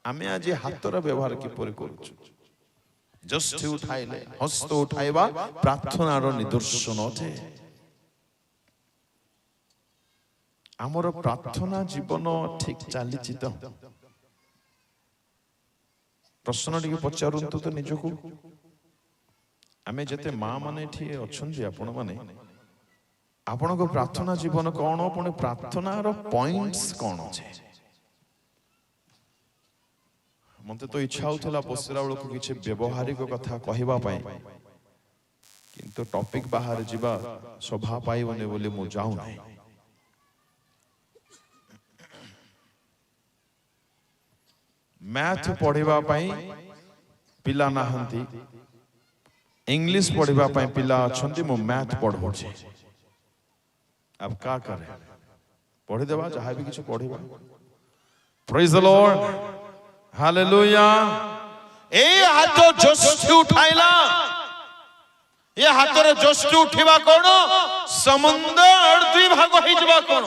आमे आज हाथर व्यवहार किपरि करूछु जस्ट उठाइले हस्त उठाइबा प्रार्थनार निदर्शन अथे हमर प्रार्थना जीवन ठीक चलीछि तो प्रश्न टिके पचारंतु तो निजको आमे जते मां माने एठी अछंती आपण माने आपण को प्रार्थना जीवन कोन पुणी प्रार्थनार पॉइंट्स कोन छे मते तो इच्छा होतला बसरा बेलू किछि व्यवहारिक कथा कहबा पाए किंतु टॉपिक बाहर जीवा शोभा पाइबने बोली मु जाऊ नै मैथ पढ़िबा पाई पिला नाहंती इंग्लिश पढ़िबा पाई पिला अछंती मु मैथ पढ़ौछि अब का करे पढ़ि देबा जहा भी किछु पढ़िबा प्रेज द लॉर्ड हालेलुया ए हाथ जस्ट उठाइला ये हाथ रे जस्ट उठिबा कोन समुद्र दुई भाग होई जबा कोन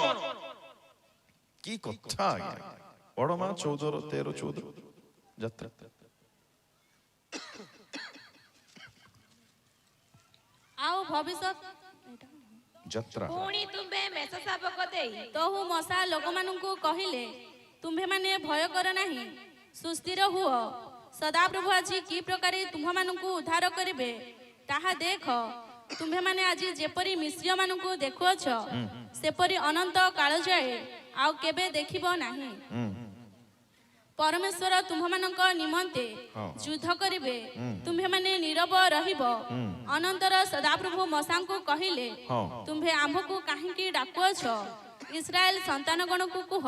କି କଥା ଆଜ୍ଞା। ବଡ ମା 13 ଯାତ୍ରା। ଆଉ ଭବିଷ୍ୟତ ଯାତ୍ରା ପୁଣି ତୁମ୍ଭେ ମେଷ ଶାବକ ଦେଇ ତହୁ ମଶା ଲୋକମାନଙ୍କୁ କହିଲେ, ତୁମ୍ଭେମାନେ ଭୟ କର ନାହିଁ, ସୁସ୍ଥିର ହୁଅ। ସଦାପ୍ରଭୁ ଆଜି କି ପ୍ରକାରେ ତୁମ୍ଭମାନଙ୍କୁ ଉଦ୍ଧାର କରିବେ ତାହା ଦେଖ। ତୁମ୍ଭେମାନେ ଆଜି ଯେପରି ମିଶ୍ରମାନଙ୍କୁ ଦେଖୁଅଛ, ସେପରି ଅନନ୍ତ କାଳ ଯାଏ ଆଉ କେବେ ଦେଖିବ ନାହିଁ। ପରମେଶ୍ୱର ତୁମ୍ଭମାନଙ୍କ ନିମନ୍ତେ ଯୁଦ୍ଧ କରିବେ, ତୁମ୍ଭେମାନେ ନୀରବ ରହିବ। ଅନନ୍ତର ସଦାପ୍ରଭୁ ମଶାଙ୍କୁ କହିଲେ, ତୁମ୍ଭେ ଆମ୍ଭକୁ କାହିଁକି ଡାକୁଅଛ? ଇସ୍ରାଏଲ ସନ୍ତାନଗଣକୁ କୁହ,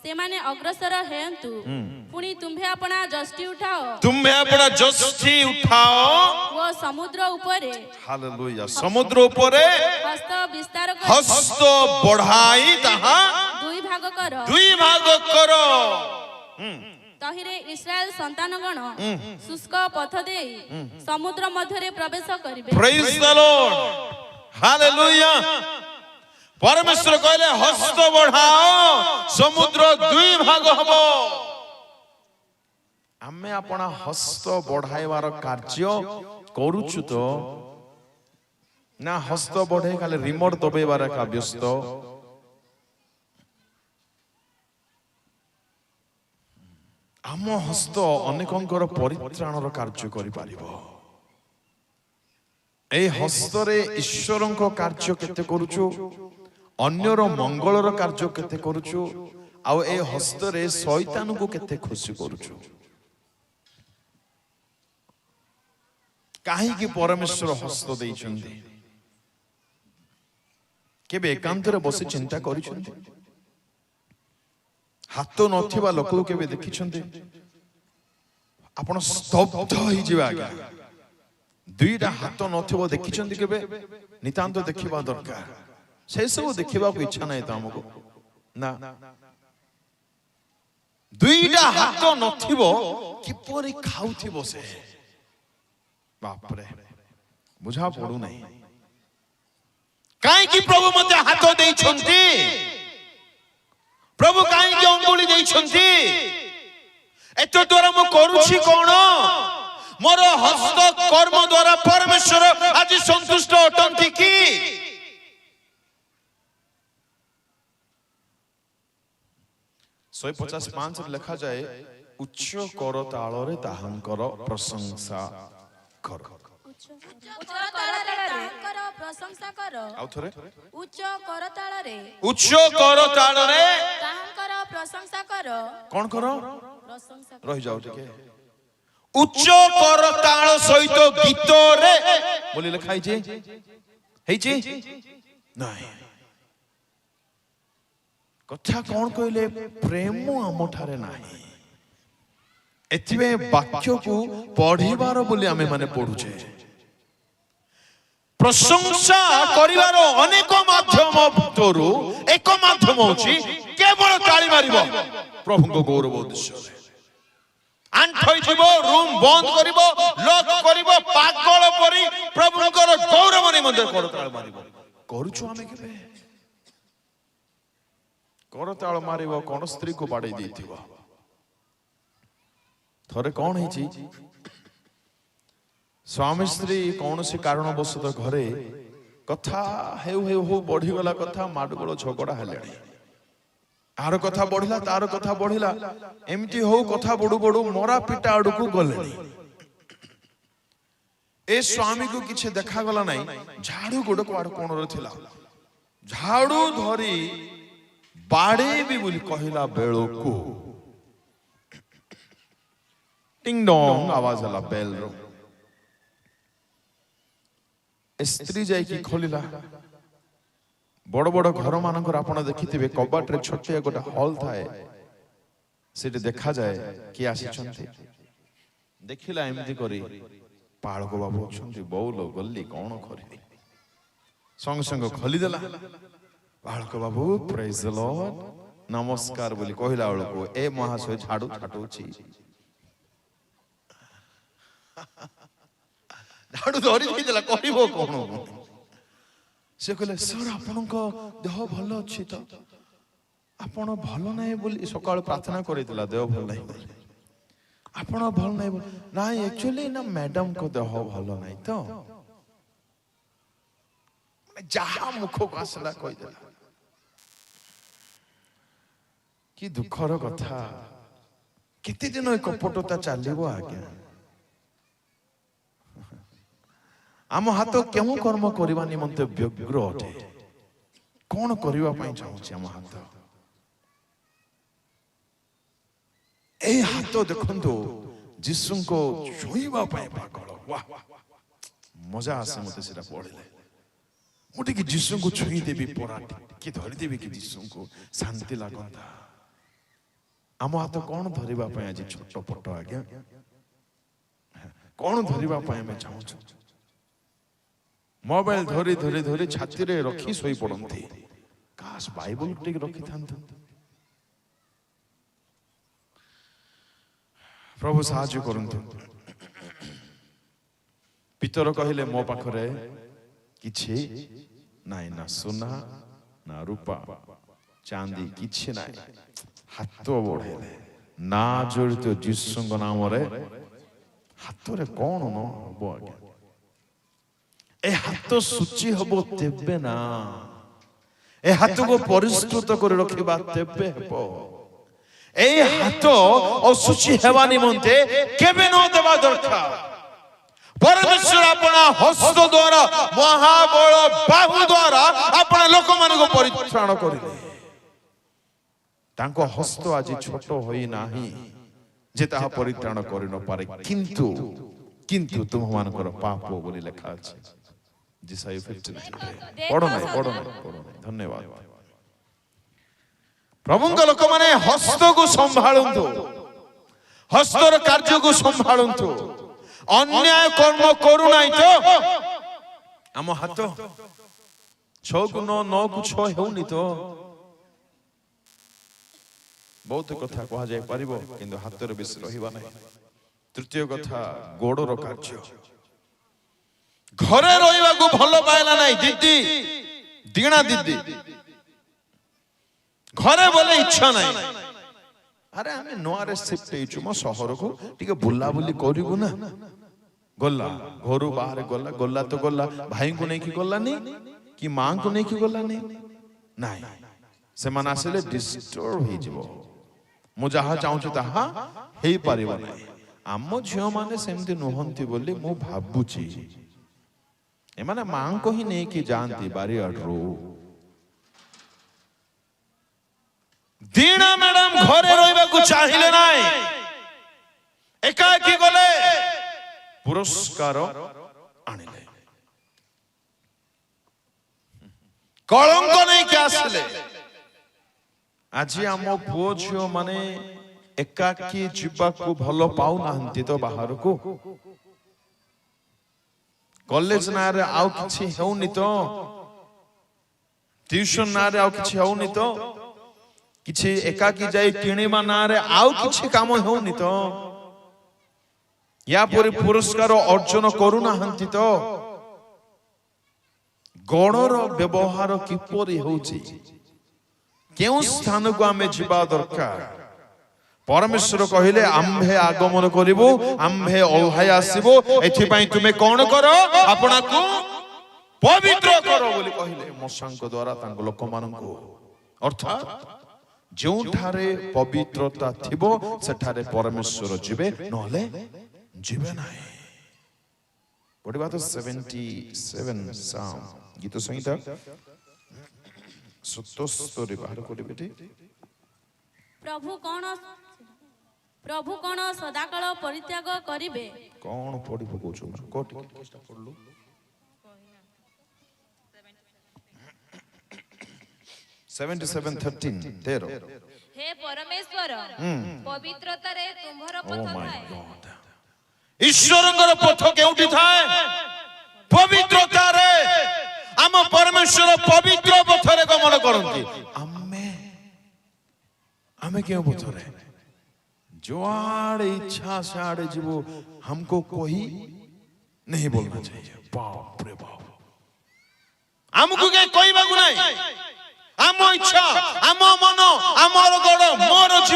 ସେମାନେ ଅଗ୍ରସର ହେଅନ୍ତୁ। ପୁଣି ତୁମ୍ଭେ ଆପଣା ଯଷ୍ଟି ଉଠାଅ ଓ ସମୁଦ୍ର ଉପରେ ହାଲେଲୁୟା ସମୁଦ୍ର ଉପରେ ହସ୍ତ ବିସ୍ତାର କରି ହସ୍ତ ବଢାଇ ତାହା ଦୁଇ ଭାଗ କର। ତହିରେ ଇସ୍ରାଏଲ ସନ୍ତାନଗଣ ଶୁଷ୍କ ପଥ ଦେଇ ସମୁଦ୍ର ମଧ୍ୟରେ ପ୍ରବେଶ କରିବେ। ପ୍ରେଜ୍ ଦ ଲର୍ଡ ହାଲେଲୁୟା। ପରମେଶ୍ୱର କହିଲେ ହସ୍ତ ବଢାଅ, ସମୁଦ୍ର 2 ଭାଗ ହବ। ଆମେ ଆପଣ ହସ୍ତ ବଢାଇବାର କାର୍ଯ୍ୟ କରୁଛୁ ତ ନା ହସ୍ତ ବଢେଇ ଖାଲି ରିମୋଟ ଦବେଇବାର ଏକା ବ୍ୟସ୍ତ? ଆମ ହସ୍ତ ଅନେକଙ୍କର ପରିତ୍ରାଣର କାର୍ଯ୍ୟ କରିପାରିବ। এই হস্তরে ঈশ্বরଙ୍କ କାର୍ଯ୍ୟ କେତେ କରୁଛୁ, ଅନ୍ୟର ମଙ୍ଗଳର କାର୍ଯ୍ୟ କେତେ କରୁଛୁ, ଆଉ এই ହସ୍ତରେ ଶୈତାନକୁ କେତେ ଖୁସି କରୁଛୁ। କାହିଁକି ପରମେଶ୍ୱର ହସ୍ତ ଦେଇଛନ୍ତି? କେବେ ଏକାନ୍ତରେ ବସି ଚିନ୍ତା କରିଛନ୍ତି? ହାତ ନଥିବା ଲୋକକୁ କେବେ ଦେଖିଛନ୍ତି? ଆପଣ ସ୍ତବ୍ଧ ହେଇଯିବେ ଆଜ୍ଞା। 2ଟା ହାତ ନଥିବ ଦେଖିଛନ୍ତି କେବେ? ନିତାନ୍ତ ଦେଖିବା ଦରକାର। ସେସବୁ ଦେଖିବାକୁ ଇଚ୍ଛା ନାହିଁ ତ ଆମକୁ ନା। 2ଟା ହାତ ନଥିବ କିପରି ଖାଉଥିବ ସେ? ବାପରେ ବୁଝା ପଡୁନାହିଁ। କାହିଁକି ପ୍ରଭୁ ମୋତେ ହାତ ଦେଇଛନ୍ତି? ପ୍ରଭୁ କାହିଁକି ଅଙ୍ଗୁଳି ଦେଇଛନ୍ତି? ଏତ ଦ୍ୱାରା ମୁଁ କରୁଛି କଣ? ମୋର ହସ୍ତ କର୍ମ ଦ୍ୱାରା ପରମେଶ୍ୱର ଆଜି ସନ୍ତୁଷ୍ଟ ଅଟନ୍ତି କି? ଶହେ 55 ଲେଖାଯାଏ, ଉଚ୍ଚ କର ତାଳରେ ତାହାଙ୍କର ପ୍ରଶଂସା କର। ଉଚ୍ଚ କରତାଳରେ ତାହାଙ୍କର ପ୍ରଶଂସା କର। ଆଉ ଥରେ ଉଚ୍ଚ କରତାଳରେ ଉଚ୍ଚ କର ତାଳରେ ତାହାଙ୍କର ପ୍ରଶଂସା କର। କଣ କର? ପ୍ରଶଂସା କର। ରହିଯାଉ ଟିକେ। ଉଚ୍ଚ କର ତାଳ ସହିତ ଗୀତରେ ବୋଲି ଲେଖା ହେଇଛି? ହେଇଛି ନାହିଁ। କଥା କଣ କହିଲେ? ପ୍ରେମ ଆମଠାରେ ନାହିଁ। ଏଥିପାଇଁ ବାକ୍ୟକୁ ପଢିବାର ବୋଲି ଆମେ ମାନେ ପଢୁଛେ। ପ୍ରଶଂସା କରିବାର ଅନେକ ମାଧ୍ୟମ ଭିତରୁ ଏକ ମାଧ୍ୟମ ହେଉଛି କେବଳ ତାଳି ମାରିବ ପ୍ରଭୁଙ୍କ ଗୌରବ ଉଦ୍ଦେଶ୍ୟରେ। ଆଣ୍ଠଇ ଯିବ, ରୁମ୍ ବନ୍ଦ କରିବ, ଲକ୍ କରିବ, ପାଗଳ ପରି ପ୍ରଭୁଙ୍କର ଗୌରବ ନିମନ୍ତେ କରତାଳ ମାରିବ। କରୁଛୁ ଆମେ କେବେ? କରତାଳ ମାରିବ କଣ? ସ୍ତ୍ରୀକୁ ବାଡେଇ ଦେଇଥିବ। ଥରେ କଣ ହେଇଛି, ସ୍ୱାମୀ ସ୍ତ୍ରୀ କୌଣସି କାରଣବଶତଃ ଘରେ କଥା ହେଉ ହେଉ ହେଉ ବଢିଗଲା, କଥା ମାଡଗୋଳ ଝଗଡା ହେଲେଣି। ଆର କଥା ବଢିଲା, ତାର କଥା ବଢିଲା, ଏମିତି ହଉ କଥା ବଢୁ ବଢୁ ମରା ପିଟା ଆଡକୁ ଗଲେଣି। ଏ ସ୍ୱାମୀକୁ କିଛି ଦେଖାଗଲା ନାହିଁ। ଝାଡୁ ଗୋଟେ କୁଆଡେ କୋଣରେ ଥିଲା, ଝାଡୁ ଧରି ବାଡେଇବି ବୋଲି କହିଲା ବେଳକୁ ଟିଙ୍ଗ ଡଙ୍ଗ ଆୱାଜ ହେଲା ବେଲର। ସ୍ତ୍ରୀ ଯାଇକି ଖୋଲିଲା। ବଡ ବଡ ଘର ମାନଙ୍କର ଆପଣ ଦେଖିଥିବେ କବାଟରେ ଛୋଟିଆ ଗୋଟେ ହଲ୍ ଥାଏ, ସେଠି ଦେଖାଯାଏ କିଏ ଆସିଛନ୍ତି। ଦେଖିଲା ଏମିତି କରି, ପାଳକ ବାବୁ ଅଛନ୍ତି, ବଉଲ ଗଲି କଣ କରିବି, ସଙ୍ଗେ ସଙ୍ଗେ ଖୋଲିଦେଲା। ବାଳକ ବାବୁ ପ୍ରେଜ୍ ଦ ଲର୍ଡ ନମସ୍କାର ବୋଲି କହିଲା ବେଳକୁ ଏ ମହାଶୟ ଝାଡୁ ଛାଟୁଛି। ଝାଡୁ ଧରି ଦେଇଥିଲା, କରିବ କଣ? ସେ କହିଲେ ସାର୍ ଆପଣଙ୍କ ଦେହ ଭଲ ଅଛି ତ? ଆପଣ ଭଲ ନାହିଁ ବୋଲି ସକାଳୁ ପ୍ରାର୍ଥନା କରିଥିଲା ଦେହ ଭଲ ନାହିଁ ବୋଲି। ଆପଣ ଭଲ ନାହିଁ ବୋଲି ନାଇଁ ଆକ୍ଚୁଆଲି ନା ମ୍ୟାଡାମଙ୍କ ଦେହ ଭଲ ନାହିଁ ତ ଯାହା ମୁଖକୁ ଆସିଲା କହିଦେଲା। କି ଦୁଃଖର କଥା, କେତେ ଦିନ ଏ କପଟତା ଚାଲିବ ଆଜ୍ଞା। ଆମ ହାତ କେଉଁ କର୍ମ କରିବା ନିମନ୍ତେ ବ୍ୟଗ୍ର ଅଟେ? କଣ କରିବା ପାଇଁ ଚାହୁଁଛି ଆମ ହାତ? এই হাত দেখন্তু যিশুଙ୍କୁ ଛୁଇଁବା ପାଇଁ ପାଗଳ। वाह ମଜା ଆସେ ମତେ ସେଟା ପଢିଲେ। ମୁଁ ଟିକେ ଯୀଶୁଙ୍କୁ ଛୁଇଁ ଦେବି ପରା, ଟିକେ ଧରିଦେବି କି ଯୀଶୁଙ୍କୁ, ଶାନ୍ତି ଲାଗନ୍ତା। ଆମ ହାତ କଣ ଧରିବା ପାଇଁ ଆଜି ଛୋଟ ପଟ ଆଜ୍ଞା? କଣ ଧରିବା ପାଇଁ ଆମେ ଚାହୁଁଛୁ? ମୋବାଇଲ ଧରି ଧରି ଧରି ଛାତିରେ ରଖି ଶୋଇ ପଡନ୍ତି। କାଶ ବାଇବଲ ଟିକେ ରଖିଥାନ୍ତୁ। ପ୍ରଭୁ ସାହାଯ୍ୟ କରନ୍ତୁ। ପିତର କହିଲେ ମୋ ପାଖରେ କିଛି ନାହିଁ, ନା ସୁନା ନା ରୂପା ଚାନ୍ଦି କିଛି ନାହିଁ। ହାତ ବଢେଇଲେ, ନା ଜଡ଼ିତ ଯୀଶୁଙ୍କ ନାମରେ ହାତରେ କଣ ନ ହବ ଆଜ୍ଞା? ଏ ହାତ ସୂଚି ହବ ତେବେ ନା, ଏ ହାତକୁ ପରିଷ୍କୃତ କରି ରଖିବା ତେବେ ହେବ। এই হাত অসুচি হেবা নিমন্তে কেবে ন দেবা দরকার। পরমেশ্বর আপনা হস্ত দ্বারা, মহাবল বাহু দ্বারা আপনা লোকମାନଙ୍କୁ পরিত্রাণ করিলে। তাଙ୍କ হস্ত আজি ছোট হই নাহি যে তাহা পরিত্রাণ করি ন পারে, কিন্তু কিন্তু ତୁମମାନଙ୍କର ପାପ ବୋଲି ଲେଖା ଅଛି। ଜିସାଇ 59 ପଢ ନାହିଁ, ପଢ ନାହିଁ, ପଢ ନାହିଁ। ଧନ୍ୟବାଦ। ପ୍ରଭୁଙ୍କ ଲୋକମାନେ ହସ୍ତକୁ ସମ୍ଭାଳନ୍ତୁ, ହସ୍ତର କାର୍ଯ୍ୟକୁ ସମ୍ଭାଳନ୍ତୁ। ଅନ୍ୟାୟ କର୍ମ କରୁନାହିଁ ତ ଆମ ହାତ 6 କୁ 9 9 କୁ 6 ହେଉନି ତ। ବହୁତ କଥା କୁହାଯାଇ ପାରିବ, କିନ୍ତୁ ହାତରେ ବେଶୀ ରହିବା ନାହିଁ। ତୃତୀୟ କଥା, ଗୋଡର କାର୍ଯ୍ୟ। ଘରେ ରହିବାକୁ ଭଲ ପାଇଲା ନାହିଁ ଦିଦି, ଦିଣା ଦିଦି, ଘରେ ବୋଲେ ଇଚ୍ଛା ନାହିଁ। ଆରେ ଆମେ ନୂଆରେ ଶିଫ୍ଟ ହେଇଛୁ ମୋ ସହରକୁ, ଟିକେ ବୁଲାବୁଲି କରିବୁ ନା। ଗଲା ଘରୁ ବାହାରେ ଗଲା, ଗଲା ତ ଗଲା, ଭାଇଙ୍କୁ ନେଇକି ଗଲାନି କି ମାଙ୍କୁ ନେଇକି ଗଲାନି। ନାଇଁ, ସେମାନେ ଆସିଲେ ଡିଷ୍ଟର୍ବ ହେଇଯିବ। ମୁଁ ଯାହା ଚାହୁଁଛି ତାହା ହେଇପାରିବ ନାହିଁ। ଆମ ଝିଅମାନେ ସେମିତି ନୁହନ୍ତି ବୋଲି ମୁଁ ଭାବୁଛି। ଏମାନେ ମାଙ୍କୁ ହିଁ ନେଇକି ଯାଆନ୍ତି ବାରିଆଡରୁ। ଦୀଣା ମ୍ୟାଡାମ ଘରେ ରହିବାକୁ ଚାହିଁଲେ ନାହିଁ, ଏକାକି ଗଲେ, ପୁରସ୍କାର ଆଣିଲେ, କଳଙ୍କ ନେଇକି ଆସିଲେ। ଆଜି ଆମ ପୁଅ ଝିଅ ମାନେ ଏକାକି ଯିବାକୁ ଭଲ ପାଉନାହାନ୍ତି ତ ବାହାରକୁ। କଲେଜ ନାଁରେ ଆଉ କିଛି ହେଉନି ତ, ଟ୍ୟୁସନ ନାଁରେ ଆଉ କିଛି ହେଉନି ତ, କିଛି ଏକାକି ଯାଇ କିଣିବା ନାଁରେ ଆଉ କିଛି କାମ ହେଉନି ତ, ୟା ପରେ ପୁରସ୍କାର ଅର୍ଜନ କରୁନାହାନ୍ତି ତ। ଗଣର ବ୍ୟବହାର କିପରି ହେଉଛି? କେଉଁ ସ୍ଥାନକୁ ଆମେ ଯିବା ଦରକାର? ପରମେଶ୍ୱର କହିଲେ ଆମ୍ଭେ ଆଗମନ କରିବୁ, ଆମ୍ଭେ ଓହ୍ଲାଇ ଆସିବୁ, ଏଥିପାଇଁ ତୁମେ କଣ କର? ଆପଣଙ୍କୁ ପବିତ୍ର କର ବୋଲି କହିଲେ ମଶାଙ୍କ ଦ୍ୱାରା ତାଙ୍କ ଲୋକମାନଙ୍କୁ। ଅର୍ଥାତ୍ ଯେଉଁଠାରେ ପବିତ୍ରତା ଥିବ ସେଠାରେ ପରମେଶ୍ୱର ଯିବେ, ନହେଲେ ଯିବେ ନାହିଁ। ପଢିବା ତ 77 ସାମ ଗୀତ ସଂହିତା 77 ବାହାର କରିବେ। ପ୍ରଭୁ କଣ ସଦାକାଳ ପରିତ୍ୟାଗ କରିବେ? କଣ ପଢି ପକଉଛୁ? କୋଟି ପଢିଲୁ 77:13 हे परमेश्वर पवित्रतारे तुम्हारा पथ थाए। ଈଶ୍ୱରଙ୍କର ପଥ କେଉଁଠି ଥାଏ? ପବିତ୍ରତାରେ। ଆମ ପରମେଶ୍ୱର ପବିତ୍ର ପଥରେ ଗମନ କରନ୍ତି। ଆମେ କେଉଁ ପଥରେ? जुआड़े इच्छा से आड़े जीवो, हमको कोई नहीं बोलना चाहिए। बाप रे बाप, हमको के कोई बागु नहीं। आमो इच्छा, आमो मनो,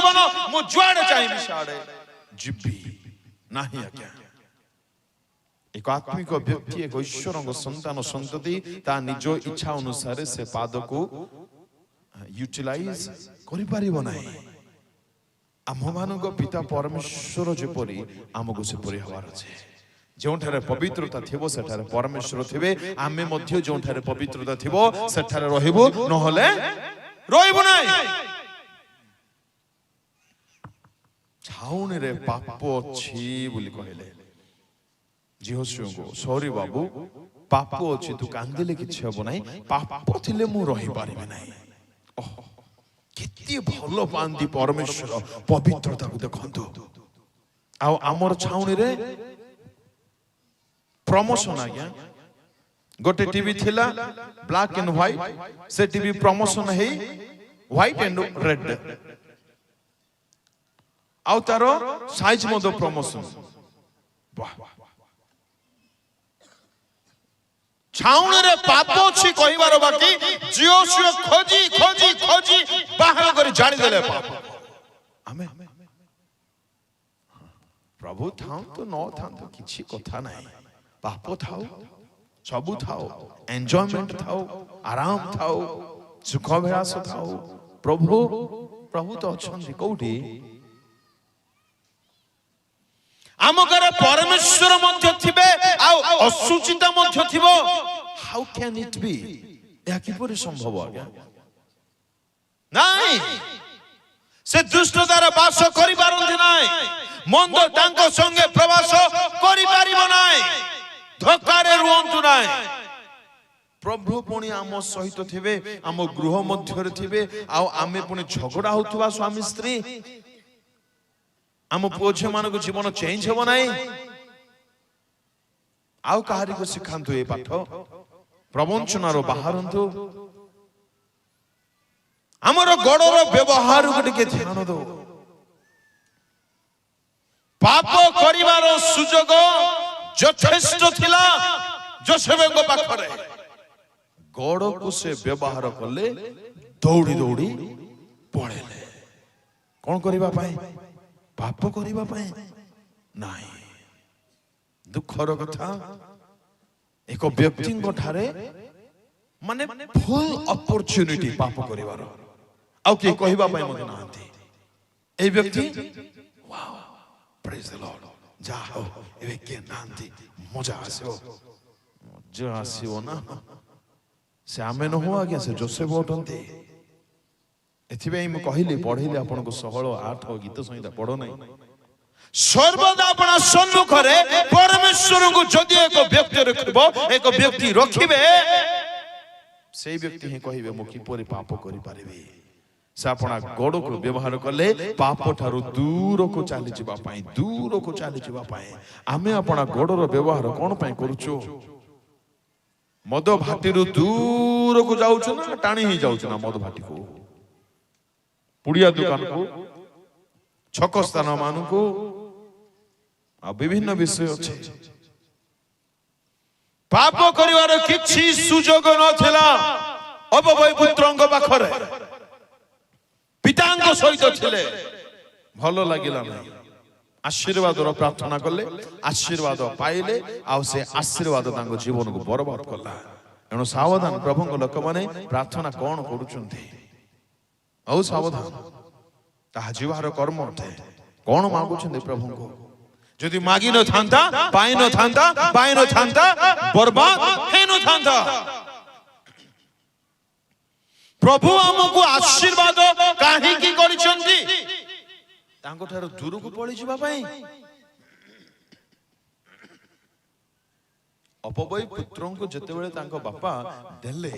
ଜୀବନ ମୁଁ ଯୁଆଡେ ଚାହିଁବି ସିଆଡେ ଯିବି ନାହିଁ ଆଜ୍ଞା। ଏକ ଆତ୍ମିକ ବ୍ୟକ୍ତି ଏକ ଈଶ୍ୱରଙ୍କ ସନ୍ତାନ ସନ୍ତତି ତା ନିଜ ଇଚ୍ଛା ଅନୁସାରେ ସେ ପାଦକୁ ୟୁଟିଲାଇଜ କରିପାରିବ ନାହିଁ। ଆମମାନଙ୍କ ପିତା ପରମେଶ୍ୱର ଯେପରି ଆମକୁ ସେପରି ହେବାର ଅଛି। ଯେଉଁଠାରେ ପବିତ୍ରତା ଥିବ ସେଠାରେ ପରମେଶ୍ୱର ଥିବେ। ଆମେ ମଧ୍ୟ ଯେଉଁଠାରେ ପବିତ୍ରତା ଥିବ ସେଠାରେ ରହିବୁ, ନହେଲେ ରହିବୁ ନାହିଁ। ଛାଉଣିରେ ପାପ ଅଛି ବୋଲି କହିଲେ ଯୀହୋଶୁଆଙ୍କୁ, ସରି ବାବୁ ପାପ ଅଛି, ତୁ କାନ୍ଦିଲେ କିଛି ହବ ନାହିଁ, ପାପ ଥିଲେ ମୁଁ ରହିପାରିବି ନାହିଁ। କେତେ ଭଲ ପାଆନ୍ତି ପରମେଶ୍ୱର ପବିତ୍ରତାକୁ ଦେଖନ୍ତୁ। ଆଉ ଆମର ଛାଉଣିରେ ପ୍ରମୋଶନ ଆଜ୍ଞା। ଗୋଟେ ଟିଭି ଥିଲା ବ୍ଲାକ୍ ଆଣ୍ଡ ହ୍ୱାଇଟ, ସେ ଟିଭି ପ୍ରମୋଶନ ହେଇ ହ୍ୱାଇଟ ଆଣ୍ଡ ରେଡ୍, ଆଉ ତାର ସାଇଜ ମଧ୍ୟ ପ୍ରମୋଶନ। ଛାଉଣିରେ ପାପ ଅଛି କହିବାର ବାକି ଯୀହୋଶୁଆ ଖୋଜି ଖୋଜି ଖୋଜି ବାହାର କରି ଜାଣିଦେଲେ ପାପ। ଆମେ ପ୍ରଭୁ ଥାନ୍ତୁ ନଥାନ୍ତୁ କିଛି କଥା ନାହିଁ, ପାପ ଥାଉ, ସବୁ ଥାଉ, ଏନ୍ଜୟମେଣ୍ଟ ଥାଉ, ଆରାମ ଥାଉ, ସୁଖ ବିଳାସ ଥାଉ, ପ୍ରଭୁ ତ ଅଛନ୍ତି କୋଉଠି? ଆମ ଘରେ ପରମେଶ୍ୱର ମଧ୍ୟ ଥିବେ ଆଉ ଅସୁଚିତା ମଧ୍ୟ ଥିବ। ହାଉ କ୍ୟାନ୍ ଇଟ୍ ବି? ଏହା କିପରି ସମ୍ଭବ ଆଜ୍ଞା? ନାଇଁ, ସେ ଦୁଷ୍ଟତାରେ ବାସ କରିପାରନ୍ତି ନାହିଁ, ମନ୍ଦ ତାଙ୍କ ସଙ୍ଗେ ପ୍ରବାସ କରିପାରିବ ନାହିଁ, ଧୋକାରେ ରୁହନ୍ତୁ ନାହିଁ। ପ୍ରଭୁ ପୁଣି ଆମ ସହିତ ଥିବେ, ଆମ ଗୃହ ମଧ୍ୟରେ ଥିବେ, ଆଉ ଆମେ ପୁଣି ଝଗଡା ହଉଥିବା ସ୍ୱାମୀ ସ୍ତ୍ରୀ, ଆମ ପୁଅ ଝିଅ ମାନଙ୍କ ଜୀବନ ଚେଞ୍ଜ ହେବ ନାହିଁ। ଆଉ କାହାରିକୁ ଶିଖାନ୍ତୁ ଏ ପାଠ, ପ୍ରବଞ୍ଚନାରୁ ବାହାରନ୍ତୁ। ଆମର ଗୋଡର ବ୍ୟବହାରକୁ ଟିକେ ଧ୍ୟାନ ଦଉ। ପାପ କରିବାର ସୁଯୋଗ ଯଥେଷ୍ଟ ଥିଲା ଯୋସେଫଙ୍କ ପାଖରେ, ଗୋଡକୁ ସେ ବ୍ୟବହାର କଲେ, ଦୌଡ଼ି ଦୌଡ଼ି ପଳେଇଲେ। କଣ କରିବା ପାଇଁ? ପାପ କରିବା ପାଇଁ ନାହିଁ। ଦୁଃଖର କଥା, ଏକ ବ୍ୟକ୍ତିଙ୍କ ଠାରେ ମାନେ ଫୁଲ ଅପରଚ୍ୟୁନିଟି ପାପ କରିବାର, ଆଉ କିଏ କହିବା ପାଇଁ ମଧ୍ୟ ନାହାନ୍ତି। এই ବ୍ୟକ୍ତି ୱାଓ ପ୍ରେଜ୍ ଦ ଲର୍ଡ, ଯାହା ହଉ ଏବେ କିଏ ନାହାନ୍ତି, ମଜା ଆସିବ ନା। ସେ ଆମେ ନୁହଁ ଆଜ୍ଞା, ସେ ଯୋସେଫ ଅଟନ୍ତି। ଏଥିପାଇଁ ମୁଁ କହିଲି, ପଢିଲେ ଆପଣଙ୍କୁ 16:8 ଗୀତ ସଂହିତା ପଢ ନାହିଁ। ସର୍ବଦା ଆପଣ ସମ୍ମୁଖରେ ପରମେଶ୍ୱରଙ୍କୁ ଯଦି ଏକ ବ୍ୟକ୍ତି ରଖିବ, ଏକ ବ୍ୟକ୍ତି ରଖିବେ, ସେଇ ବ୍ୟକ୍ତି ହିଁ କହିବେ ମୁଁ କିପରି ପାପ କରିପାରିବି। ସେ ଆପଣା ଗୋଡକୁ ବ୍ୟବହାର କଲେ ପାପ ଠାରୁ ଦୂରକୁ ଚାଲିଯିବା ପାଇଁ, ଦୂରକୁ ଚାଲିଯିବା ପାଇଁ। ଆମେ ଆପଣା ଗୋଡର ବ୍ୟବହାର କଣ ପାଇଁ କରୁଛୁ? ମଦ ଭାଟିରୁ ଦୂରକୁ ଯାଉଛୁ ନା ଟାଣି ହେଇ ଯାଉଛୁ ନା ମଦ ଭାଟିକୁ, ପୁଡ଼ିଆ ଦୋକାନକୁ, ଛକ ସ୍ଥାନ ମାନଙ୍କୁ, ଆଉ ବିଭିନ୍ନ ବିଷୟ ଅଛି। ପାପ କରିବାର କିଛି ସୁଯୋଗ ନଥିଲା ଅବବୟ ପୁତ୍ରଙ୍କ ପାଖରେ, ପିତାଙ୍କ ସହିତ ଥିଲେ। ଭଲ ଲାଗିଲା ନାହିଁ, ଆଶୀର୍ବାଦର ପ୍ରାର୍ଥନା କଲେ, ଆଶୀର୍ବାଦ ପାଇଲେ, ଆଉ ସେ ଆଶୀର୍ବାଦ ତାଙ୍କ ଜୀବନକୁ ବରବାଦ କଲା। ଏଣୁ ସାବଧାନ ପ୍ରଭୁଙ୍କ ଲୋକମାନେ, ପ୍ରାର୍ଥନା କଣ କରୁଛନ୍ତି? ଆଉ ସାବଧାନ, ତାହା ଯିବାର କର୍ମ ଅଟେ। କଣ ମାଗୁଛନ୍ତି ପ୍ରଭୁଙ୍କୁ? ଯଦି ମାଗି ନଥାନ୍ତା, ପାଇ ନଥାନ୍ତା, ପାଇ ନଥାନ୍ତା, ବର୍ବାଦ ହେଇନଥାନ୍ତା। ପ୍ରଭୁ ଆମକୁ ଆଶୀର୍ବାଦ କାହିଁକି କରିଛନ୍ତି? ତାଙ୍କ ଠାରୁ ଦୂରକୁ ପଳେଇଯିବା ପାଇଁ। ଅପବୟ ପୁତ୍ରଙ୍କୁ ଯେତେବେଳେ ତାଙ୍କ ବାପା ଦେଲେ,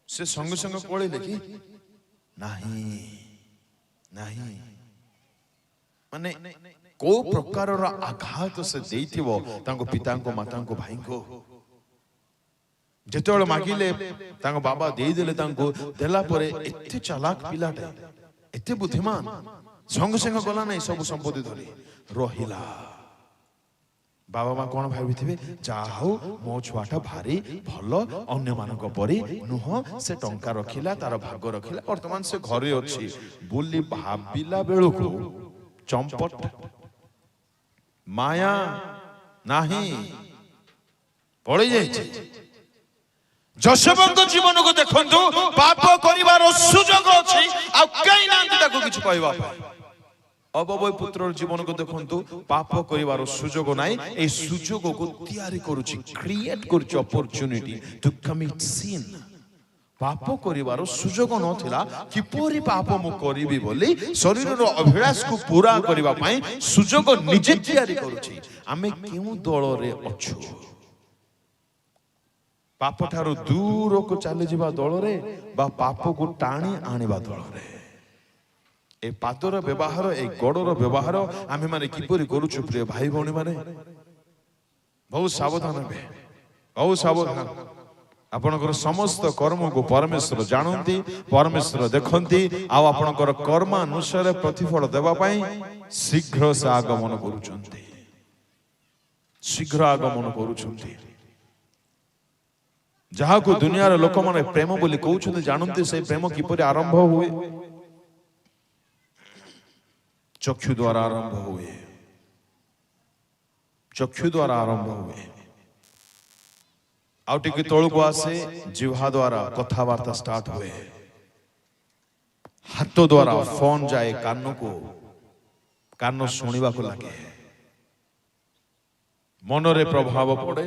ସେ ସଙ୍ଗେ ସଙ୍ଗେ ପଳେଇଲେ କି? ନାହିଁ ନାହିଁ, ମାନେ କୋଉ ପ୍ରକାରର ଆଘାତ ସେ ଦେଇଥିବ ତାଙ୍କ ପିତାଙ୍କ, ମାତାଙ୍କ, ଭାଇଙ୍କୁ। ଯେତେବେଳେ ମାଗିଲେ ତାଙ୍କ ବାବା ଦେଇଦେଲେ, ତାଙ୍କୁ ଦେଲା ପରେ ଏତେ ଚାଲାକ ପିଲାଟେ, ଏତେ ବୁଦ୍ଧିମାନ, ସଙ୍ଗେ ସଙ୍ଗେ ଗଲା ନାହିଁ ସବୁ ସମ୍ପତ୍ତି ଧରି, ରହିଲା। ବାବା ମା କଣ ଭାବିଥିବେ, ଯାହା ହଉ ମୋ ଛୁଆଟା ଭାରି ଭଲ, ଅନ୍ୟମାନଙ୍କ ପରି ନୁହଁ, ସେ ଟଙ୍କା ରଖିଲା, ତାର ଭାଗ ରଖିଲା, ବର୍ତ୍ତମାନ ସେ ଘରେ ଅଛି ବୋଲି ଭାବିଲା ବେଳକୁ ଚମ୍ପଟ ମାୟା ନାହିଁ, ପଳେଇ ଯାଇଛି। ଯଶୋବଙ୍କ ଜୀବନକୁ ଦେଖନ୍ତୁ, ପାପ କରିବାର ସୁଯୋଗ ଅଛି, ଆଉ କେହି ନାହାନ୍ତି ତାକୁ କିଛି କହିବା ପାଇଁ। ଅବବୟ ପୁତ୍ରର ଜୀବନକୁ ଦେଖନ୍ତୁ, ପାପ କରିବାର ସୁଯୋଗ ନାହିଁ, এই ସୁଯୋଗକୁ ତିଆରି କରୁଛି, କ୍ରିଏଟ କରୁଛି ଅପରଚ୍ୟୁନିଟି ଟୁ କମିଟ ସିନ୍। ପାପ କରିବାର ସୁଯୋଗ ନଥିଲା, କିପରି ପାପ ମୁଁ କରିବି ବୋଲି ଶରୀରର ଅଭିଳାଷକୁ ପୂରା କରିବା ପାଇଁ ସୁଯୋଗ ନିଜେ ତିଆରି କରୁଛି। ଆମେ କେଉଁ ଦଳରେ ଅଛୁ? ପାପ ଠାରୁ ଦୂରକୁ ଚାଲିଯିବା ଦଳରେ ବା ପାପକୁ ଟାଣି ଆଣିବା ଦଳରେ? ଏ ପାଦର ବ୍ୟବହାର, ଏ ଗୋଡର ବ୍ୟବହାର ଆମେ ମାନେ କିପରି କରୁଛୁ ପ୍ରିୟ ଭାଇ ଭଉଣୀ ମାନେ? ବହୁତ ସାବଧାନ ହେବେ, ବହୁତ ସାବଧାନ। ଆପଣଙ୍କର ସମସ୍ତ କର୍ମକୁ ପରମେଶ୍ୱର ଜାଣନ୍ତି, ପରମେଶ୍ୱର ଦେଖନ୍ତି, ଆଉ ଆପଣଙ୍କର କର୍ମାନୁସାରେ ପ୍ରତିଫଳ ଦେବା ପାଇଁ ଶୀଘ୍ର ସେ ଆଗମନ କରୁଛନ୍ତି, ଶୀଘ୍ର ଆଗମନ କରୁଛନ୍ତି। ଯାହାକୁ ଦୁନିଆର ଲୋକମାନେ ପ୍ରେମ ବୋଲି କହୁଛନ୍ତି, ଜାଣନ୍ତି ସେ ପ୍ରେମ କିପରି ଆରମ୍ଭ ହୁଏ? ଚକ୍ଷୁ ଦ୍ୱାରା ଆରମ୍ଭ ହୁଏ, ଚକ୍ଷୁ ଦ୍ୱାରା ଆରମ୍ଭ ହୁଏ, ଆଉ ଟିକେ ତଳକୁ ଆସେ, ଜିହ୍ବା ଦ୍ୱାରା କଥାବାର୍ତ୍ତା ଷ୍ଟାର୍ଟ ହୁଏ, ହାତ ଦ୍ୱାରା ଫୋନ ଯାଏ କାନକୁ, କାନ ଶୁଣିବାକୁ ଲାଗେ, ମନରେ ପ୍ରଭାବ ପଡେ,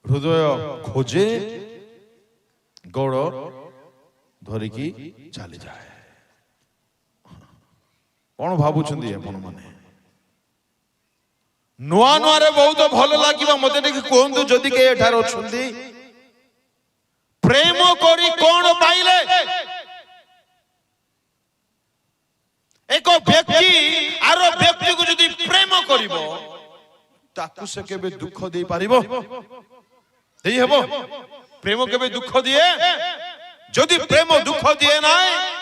ହୃଦୟ ଖୋଜେ, ଗୋଡ଼ ଧରିକି ଚାଲିଯାଏ। କଣ ଭାବୁଛନ୍ତି ଆପଣ ମାନେ? ନୂଆ ନୂଆରେ ବହୁତ ଭଲ ଲାଗିବ, ମତେ ଟିକେ କୁହନ୍ତୁ ଯଦି କେହି ଏଠାରେ ଅଛନ୍ତି ପ୍ରେମ କରି କଣ ପାଇଲେ? ଏକ ବ୍ୟକ୍ତି ଆର ବ୍ୟକ୍ତିକୁ ଯଦି ପ୍ରେମ କରିବ, ତାକୁ ସେ କେବେ ଦୁଃଖ ଦେଇ ପାରିବ? ଦେଇ ହେବ? ପ୍ରେମ କେବେ ଦୁଃଖ ଦିଏ? ଯଦି ପ୍ରେମ ଦୁଃଖ ଦିଏ ନାହିଁ,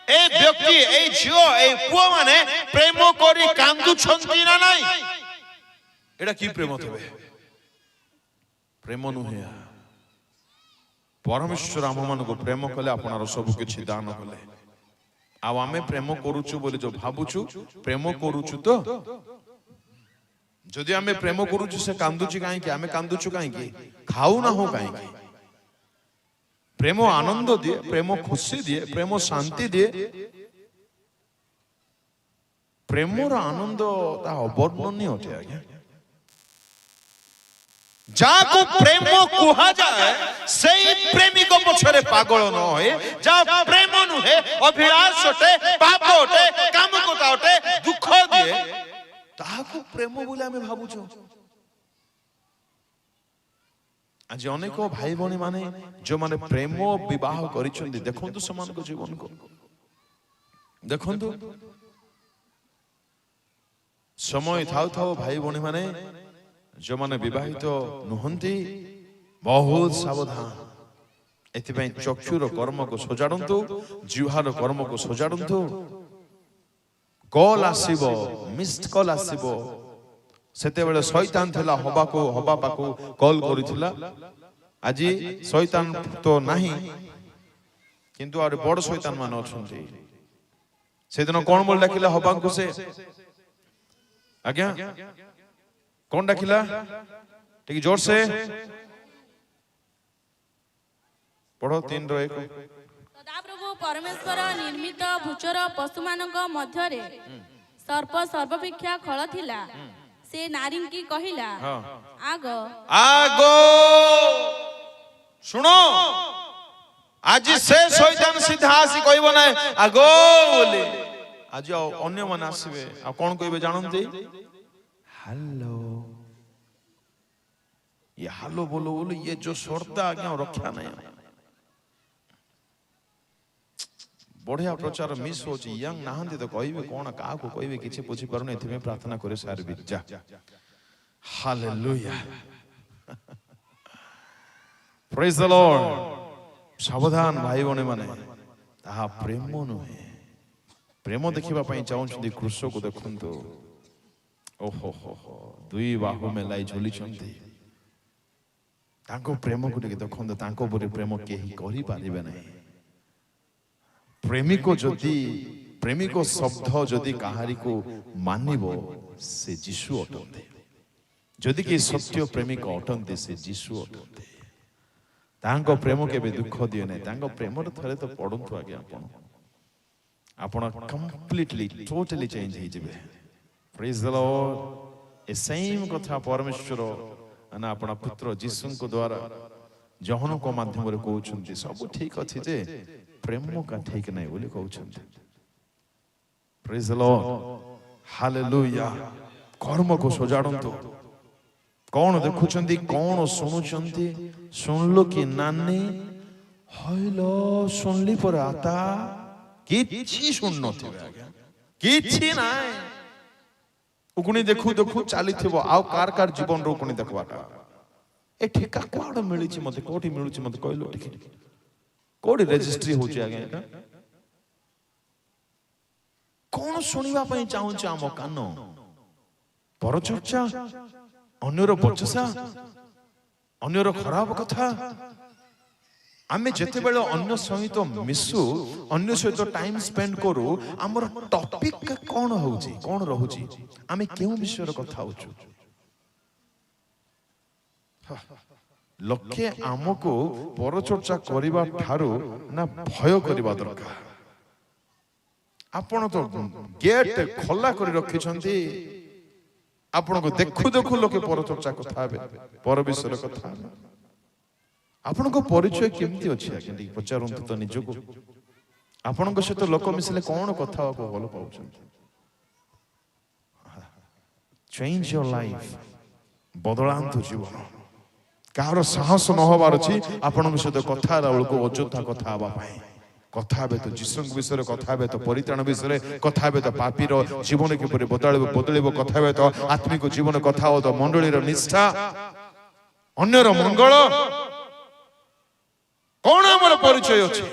এই ব্যক্তি, এই ঝিও, এই পুଅ মানে প্রেম করে কান্দুଛନ୍ତି না নাই? এটা কি প্রেম তবে? প্রেম নুহে। পরমেশ্বর আমମାନଙ୍କୁ প্রেମ କଲେ ଆପଣାର ସବୁ କିଛି ଦାନ କଲେ, ଆଉ ଆମେ ପ୍ରେମ କରୁଛୁ ବୋଲି ଯୋଉ ଭାବୁଛୁ, ପ୍ରେମ କରୁଛୁ ତ? ଯଦି ଆମେ ପ୍ରେମ କରୁଛୁ, ସେ କାନ୍ଦୁଛି କାହିଁକି? ଆମେ କାନ୍ଦୁଛୁ କାହିଁକି? ଖାଉନାହୁଁ କାହିଁକି? ପ୍ରେମ ଆନନ୍ଦ ଦିଏ, ପ୍ରେମ ଖୁସି ଦିଏ, ପ୍ରେମ ଶାନ୍ତି ଦିଏ। ପ୍ରେମର ଆନନ୍ଦ ତା ଅବର୍ଣ୍ଣନୀୟ ଅଟେ ଆଜ୍ଞା। ଯାହାକୁ ପ୍ରେମ କୁହାଯାଏ, ସେଇ ପ୍ରେମିକ ପଛରେ ପାଗଳ ନ ହୁଏ। ଯାହା ପ୍ରେମ ନୁହେଁ, ଅଭିଳାଷ ଅଟେ, ପାପ ଅଟେ, କାମକତା ଅଟେ, ଦୁଃଖ ଦିଏ, ତାହାକୁ ପ୍ରେମ ବୋଲି ଆମେ ଭାବୁଛୁ। ଆଜି ଅନେକ ଭାଇ ଭଉଣୀ ମାନେ ଯୋଉମାନେ ପ୍ରେମ ବିବାହ କରିଛନ୍ତି, ଦେଖନ୍ତୁ ସେମାନଙ୍କ ଜୀବନକୁ ଦେଖନ୍ତୁ। ସମୟ ଥାଉ ଥାଉ ଭାଇ ଭଉଣୀ ମାନେ ଯୋଉମାନେ ବିବାହିତ ନୁହନ୍ତି, ବହୁତ ସାବଧାନ। ଏଥିପାଇଁ ଚକ୍ଷୁର କର୍ମକୁ ସଜାଡ଼ନ୍ତୁ, ଜିହ୍ବାର କର୍ମକୁ ସଜାଡ଼ନ୍ତୁ। କଲ୍ ଆସିବ, ମିସ୍ଡ କଲ୍ ଆସିବ। ସେତେବେଳେ ଶୈତାନ ଥିଲା, ହବା ପାଖକୁ କଲ୍ କରିଥିଲା। ଆଜି ଶୈତାନ ତ ନାହିଁ, କିନ୍ତୁ ଆହୁରି ବଡ ଶୈତାନ ମାନେ ଅଛନ୍ତି। ସେଦିନ କଣ ବୋଲି ଡାକିଲା ହବାକୁ? ସେ ଆଜ୍ଞା କଣ ଡାକିଲା? ଟିକେ ଜୋର ସେ ପଢ 3:1। ସଦାପ୍ରଭୁ ପରମେଶ୍ୱର ନିର୍ମିତ ଭୂଚର ପଶୁମାନଙ୍କ ମଧ୍ୟରେ ସର୍ପ ସର୍ବପେକ୍ଷା ଖଳ ଥିଲା। ସେ ନାରୀଙ୍କି କହିଲା, ଆଗ ଆଗ ଶୁଣ, ଆଜି ସେ ଶୈତାନ ସିଧା ଆସି କହିବ ନାହିଁ ଆଗ ବୋଲି। ଆଜି ଆଉ ଅନ୍ୟମାନେ ଆସିବେ, ଆଉ କଣ କହିବେ ଜାଣନ୍ତି? ହାଲୋ। ये हालो बोलो बोलो, ये जो शर्त आज्ञा रक्षा नहीं। बढ़िया प्रचार मिस हो, यंग नहांती तो कहबे कौन का को कहबे किछि बुझी पारुने, एथिमे प्रार्थना करे सार बिजा। Hallelujah, praise the Lord. सावधान भाई भौणी माने, ताहा प्रेम नुहे। प्रेम देखिबा पई चाहुछंती कृष्ण को देखंतु। ଓହୋ ହୋ ହୋ ଦୁଇ ବାହୁ ମେଲାଇ ଝୁଲିଛନ୍ତି ତାଙ୍କ ପ୍ରେମକୁ ଟିକେ ଦେଖନ୍ତୁ ତାଙ୍କ ପରି ପ୍ରେମ କେହି କରିପାରିବେ ନାହିଁ ପ୍ରେମିକ ଶବ୍ଦ ଯଦି କାହାରିକୁ ମାନିବ ସେ ଯୀଶୁ ଅଟନ୍ତି ଯଦି କି ସତ୍ୟ ପ୍ରେମିକ ଅଟନ୍ତି ସେ ଯୀଶୁ ଅଟନ୍ତି ତାଙ୍କ ପ୍ରେମ କେବେ ଦୁଃଖ ଦିଏ ନାହିଁ ତାଙ୍କ ପ୍ରେମରେ ଥରେ ତ ପଡନ୍ତୁ ଆଜ୍ଞା ଆପଣ କମ୍ପ୍ଲିଟଲି ଟୋଟାଲି ଚେଞ୍ଜ ହେଇଯିବେ ପ୍ରେଜ୍ ଦ ଲର୍ଡ ଏ ସେମ୍ କଥା ପରମେଶ୍ୱର ନା ଆପଣ ପୁତ୍ର ଯୀଶୁଙ୍କ ଦ୍ୱାରା ଜହନଙ୍କ ମାଧ୍ୟମରେ କହୁଛନ୍ତି ସବୁ ଠିକ ଅଛି ଯେ ପ୍ରେମକା ଠିକ ନାହିଁ ବୋଲି କହୁଛନ୍ତି ପ୍ରେଜ୍ ଦ ଲର୍ଡ ହାଲେଲୁୟା କର୍ମକୁ ସଜାଡ଼ନ୍ତୁ କଣ ଦେଖୁଛନ୍ତି କଣ ଶୁଣୁଛନ୍ତି ଶୁଣିଲୁ କି ନାନୀ ହଇଲ ଶୁଣିଲି ପରେ ଆତା କିଛି ଶୁଣି ନଥିବେ ଆଜ୍ଞା କିଛି ନାହିଁ ଉକୁଣି ଦେଖୁ ଦେଖୁ ଚାଲିଥିବ ଆଉ କାର କାର ଜୀବନର ଉକୁଣି ଦେଖବାଟା ଏ ଠିକା କୁଆଡେ ମିଳିଛି ମତେ କୋଉଠି ମିଳୁଛି ମତେ କହିଲୁ ଟିକେ କୋଉଠି ରେଜିଷ୍ଟ୍ରି ହଉଛି ଆଜ୍ଞା ଏଟା କଣ ଶୁଣିବା ପାଇଁ ଚାହୁଁଛି ଆମ କାନ ପରଚର୍ଚ୍ଚା ଅନ୍ୟର ବଚସା ଅନ୍ୟର ଖରାପ କଥା ଆମେ ଯେତେବେଳେ ଅନ୍ୟ ସହିତ ମିଶୁ ଅନ୍ୟ ସହିତ ଟାଇମ ସ୍ପେଣ୍ଡ କରୁ ଆମର ଟପିକ କଣ ହଉଛି କଣ ରହୁଛି ଆମେ କେଉଁ ବିଷୟରେ କଥା ହଉଛୁ ଲୋକେ ଆମକୁ ପରଚର୍ଚ୍ଚା କରିବା ଠାରୁ ନା ଭୟ କରିବା ଦରକାର ଆପଣ ତ ଗେଟ୍ ଖୋଲା କରି ରଖିଛନ୍ତି ଆପଣଙ୍କୁ ଦେଖୁ ଦେଖୁ ଲୋକେ ପରଚର୍ଚ୍ଚା କଥା ହେବେ ପର ବିଷୟରେ କଥା ହେବେ ଆପଣଙ୍କ ପରିଚୟ କେମିତି ଅଛି ଆଜ୍ଞା ଟିକେ ପଚାରନ୍ତୁ ତ ନିଜକୁ ଆପଣଙ୍କ ସହିତ ଲୋକ ମିଶିଲେ କଣ କଥା ହବାକୁ ଭଲ ପାଉଛନ୍ତି ଚେଞ୍ଜ ୟୋର ଲାଇଫ ବଦଳାନ୍ତୁ ଜୀବନ କାହାର ସାହସ ନ ହବାର ଅଛି ଆପଣଙ୍କ ସହିତ କଥା ହେଲା ବେଳକୁ ଅଯଥା କଥା ହେବା ପାଇଁ କଥା ହେବେ ତ ଯୀଶୁଙ୍କ ବିଷୟରେ କଥା ହେବେ ତ ପରିତ୍ରାଣ ବିଷୟରେ କଥା ହେବେ ତ ପାପୀର ଜୀବନ କିପରି ବଦଳିବ କଥା ହେବେ ତ ଆତ୍ମିକ ଜୀବନ କଥା ହବ ତ ମଣ୍ଡଳୀର ନିଷ୍ଠା ଅନ୍ୟର ମଙ୍ଗଳ କଣ ଆମର ପରିଚୟ ଅଛି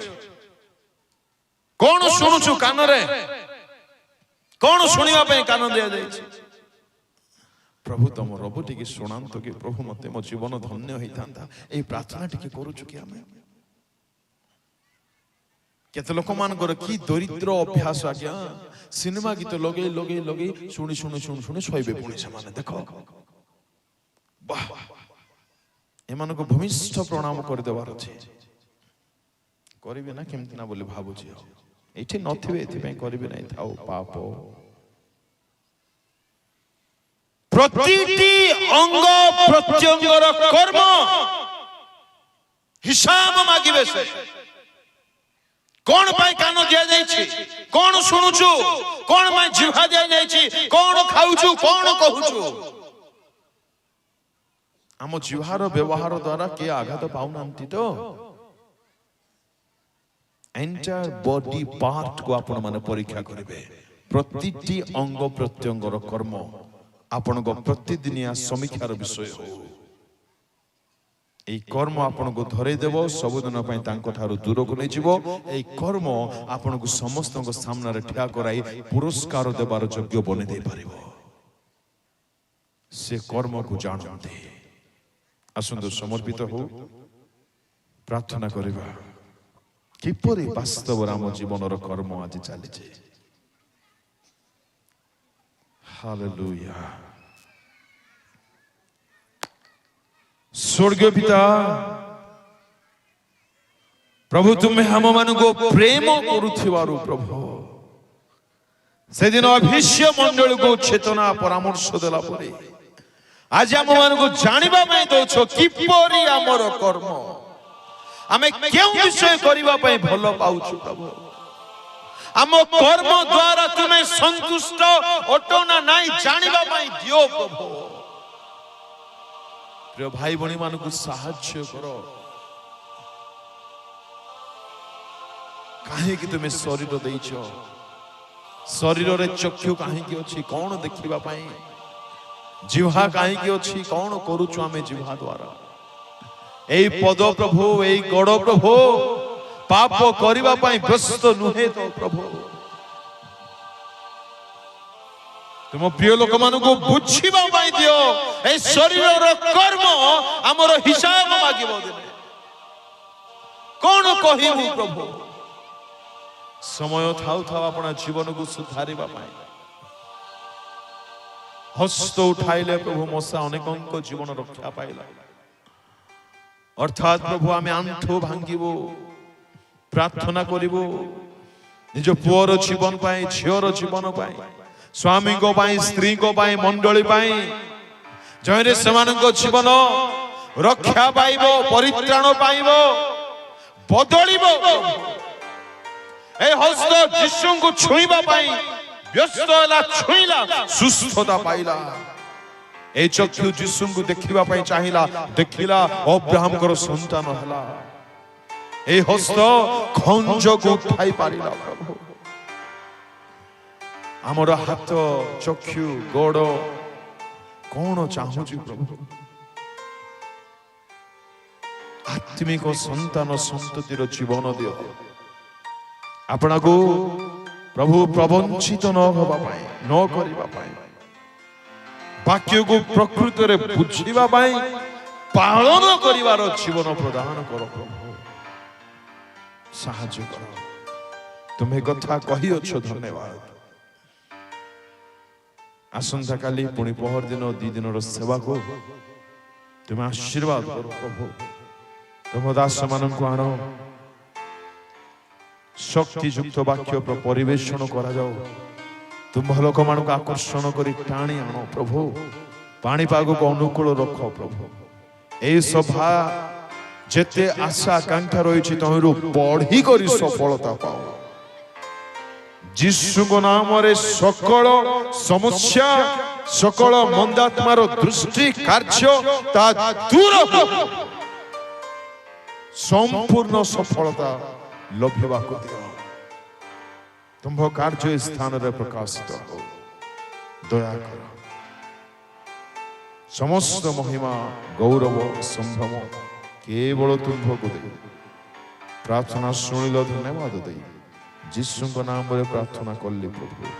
କଣ ଶୁଣୁଛୁ କାନରେ କଣ ଶୁଣିବା ପାଇଁ କାନ ଦିଆଯାଇଛି ପ୍ରଭୁ ତମ ରବ ଟିକେ ଶୁଣାନ୍ତୁ କି ପ୍ରଭୁ ମତେ ମୋ ଜୀବନ ଧନ୍ୟ ହେଇଥାନ୍ତା ଏଇ ପ୍ରାର୍ଥନା ଟିକେ କରୁଛୁ କି ଆମେ କେତେ ଲୋକମାନଙ୍କର କି ଦରିଦ୍ର ଅଭ୍ୟାସ ଆଜ୍ଞା ସିନେମା ଗୀତ ଲଗେଇ ଲଗେଇ ଲଗେଇ ଶୁଣି ଶୁଣି ଶୁଣି ଶୁଣି ଶୋଇବେ ପୁଣି ସେମାନେ ଦେଖ ଏମାନଙ୍କୁ ଭୂମିଷ୍ଠ ପ୍ରଣାମ କରିଦେବାର ଅଛି କରିବେ ନା କେମିତି ନା ବୋଲି ଭାବୁଛି ଏଇଠି ନଥିବେ ଏଥିପାଇଁ କରିବେ ନାହିଁ ଥାଉ ପାପ ପ୍ରତିଟି ଅଙ୍ଗ ପ୍ରତ୍ୟଙ୍ଗର କର୍ମ ହିସାବ ମାଗିବେ ସେ କଣ ପାଇଁ କାନ ଦିଆଯାଇଛି କଣ ଶୁଣୁଛୁ କଣ ପାଇଁ ଜିହ୍ବା ଦିଆଯାଇଛି କଣ ଖାଉଛୁ କଣ କହୁଛୁ ଆମ ଜିହ୍ବାର ବ୍ୟବହାର ଦ୍ୱାରା କିଏ ଆଘାତ ପାଉନାହାନ୍ତି ତ ଏଣ୍ଟାୟାର ବଡି ପାର୍ଟ କୁ ଆପଣ ମାନେ ପରୀକ୍ଷା କରିବେ ପ୍ରତିଟି ଅଙ୍ଗ ପ୍ରତ୍ୟଙ୍ଗର କର୍ମ ଆପଣଙ୍କ ପ୍ରତିଦିନିଆ ସମୀକ୍ଷାର ବିଷୟ ହଉ এই কর্ম আপনাকে ধরেই দেব সবুদিন পাই তাঙ্ক ঠারু দূরକୁ নেইଯିବ এই কর্ম আপনাকে সমস্ত সামনে ঠিয়া করাই পুরস্কার দেবার যোগ্য বনে দেই পারিব সে কর্মକୁ জানতে আসুন সমর্পিত হও প্রার্থনা করিবা কিপরি বাস্তব রাম জীবনর কর্ম আজ চালিছে হালেলুয়া स्वर्गीय पिता प्रभु तुम्हें हम मान को प्रेम करुथिबारु प्रभु से दिन अभिष्य मंडल को चेतना परामर्श देला परे आज हम मान को जानिबा पई दोछो किपरि हमर कर्म हमें केउ विषय करिबा पई भलो पाउछु प्रभु हम कर्म द्वारा तुम्हें संतुष्ट ओटोना नाही जानिबा पई दियो प्रभु प्रिय भाई बणी मान को साहाय्य करो कहीं कि तुम्हें शरीर देइछ शरीर रे चक्षु कहीं कि अछि कोन देखिबा पई जिह्वा कहीं कि अछि कोन करूछु आमे जिह्वा द्वारा एई पद प्रभु एई गड़ प्रभु पाप करिबा पई व्यस्त नुहे तो प्रभु तुम प्रिय लोक मान को बुझीबा पाई दियो ए शरीर कर्म हमर हिसाब मागिबो दिने कोन कहिबु प्रभु समय थाउ थाउ अपना जीवन को सुधारिबा पाई हस्त उठाइले प्रभु मसा अनेकंक जीवन रक्षा पाइला अर्थात प्रभु आमे आंठो भांगिबो प्रार्थना करिबो निज पुअर जीवन पाई झियर जीवन पाई स्वामी को पाई स्त्री को पाई मंडली पाई जयरे सेमानक जीवन रक्षा पाइबो परित्राण पाइबो बदलिबो ए हस्त यीशु को छुईबा पाई व्यस्त होला छुईला सुस्थता पाइला ए चक्षु यीशु को देखिबा पाई चाहिला देखिला अब्राहम कर संतान हला ए हस्त खंज को उठाई पारिला प्रभु आमर हाथ चक्षु गोड़ कौन चाहूची प्रभु आत्मिक संतान संततिर जीवन दियो आपना को प्रभु प्रवंचित न होबा पाए न करिबा पाए वाक्य को प्रकृति रे बुझिबा पाए पालन करिवार जीवन प्रदान करो प्रभु साहाय्य करो तुम्हें कथा कहि अछो धन्यवाद आसंता काली पुणी पहर दिन दी दिन सेवा को तुम्हें आशीर्वाद करो प्रभु तुम दास मान को आण शक्ति युक्त वाक्य परिवेषण करा जाओ तुम लोक मान को आकर्षण करी टाणी आण प्रभु पाणीपाग को अनुकूल रख प्रभु ए सभा जेते आशा आकांक्षा रही तहरु बढ़ी करी सफलता पाओ यीशु को नाम रे सकल समस्या सकल मंदात्मार दृष्टि कार्य ता दूर संपूर्ण सफलता लभ्यवा को दियो तुम कार्य स्थान रे प्रकाशित हो दया कर समस्त महिमा गौरव संभ्रम केवल तुम को दे प्रार्थना सुनिल धन्यवाद दे यीशु नाम रे प्रार्थना करली प्रभु।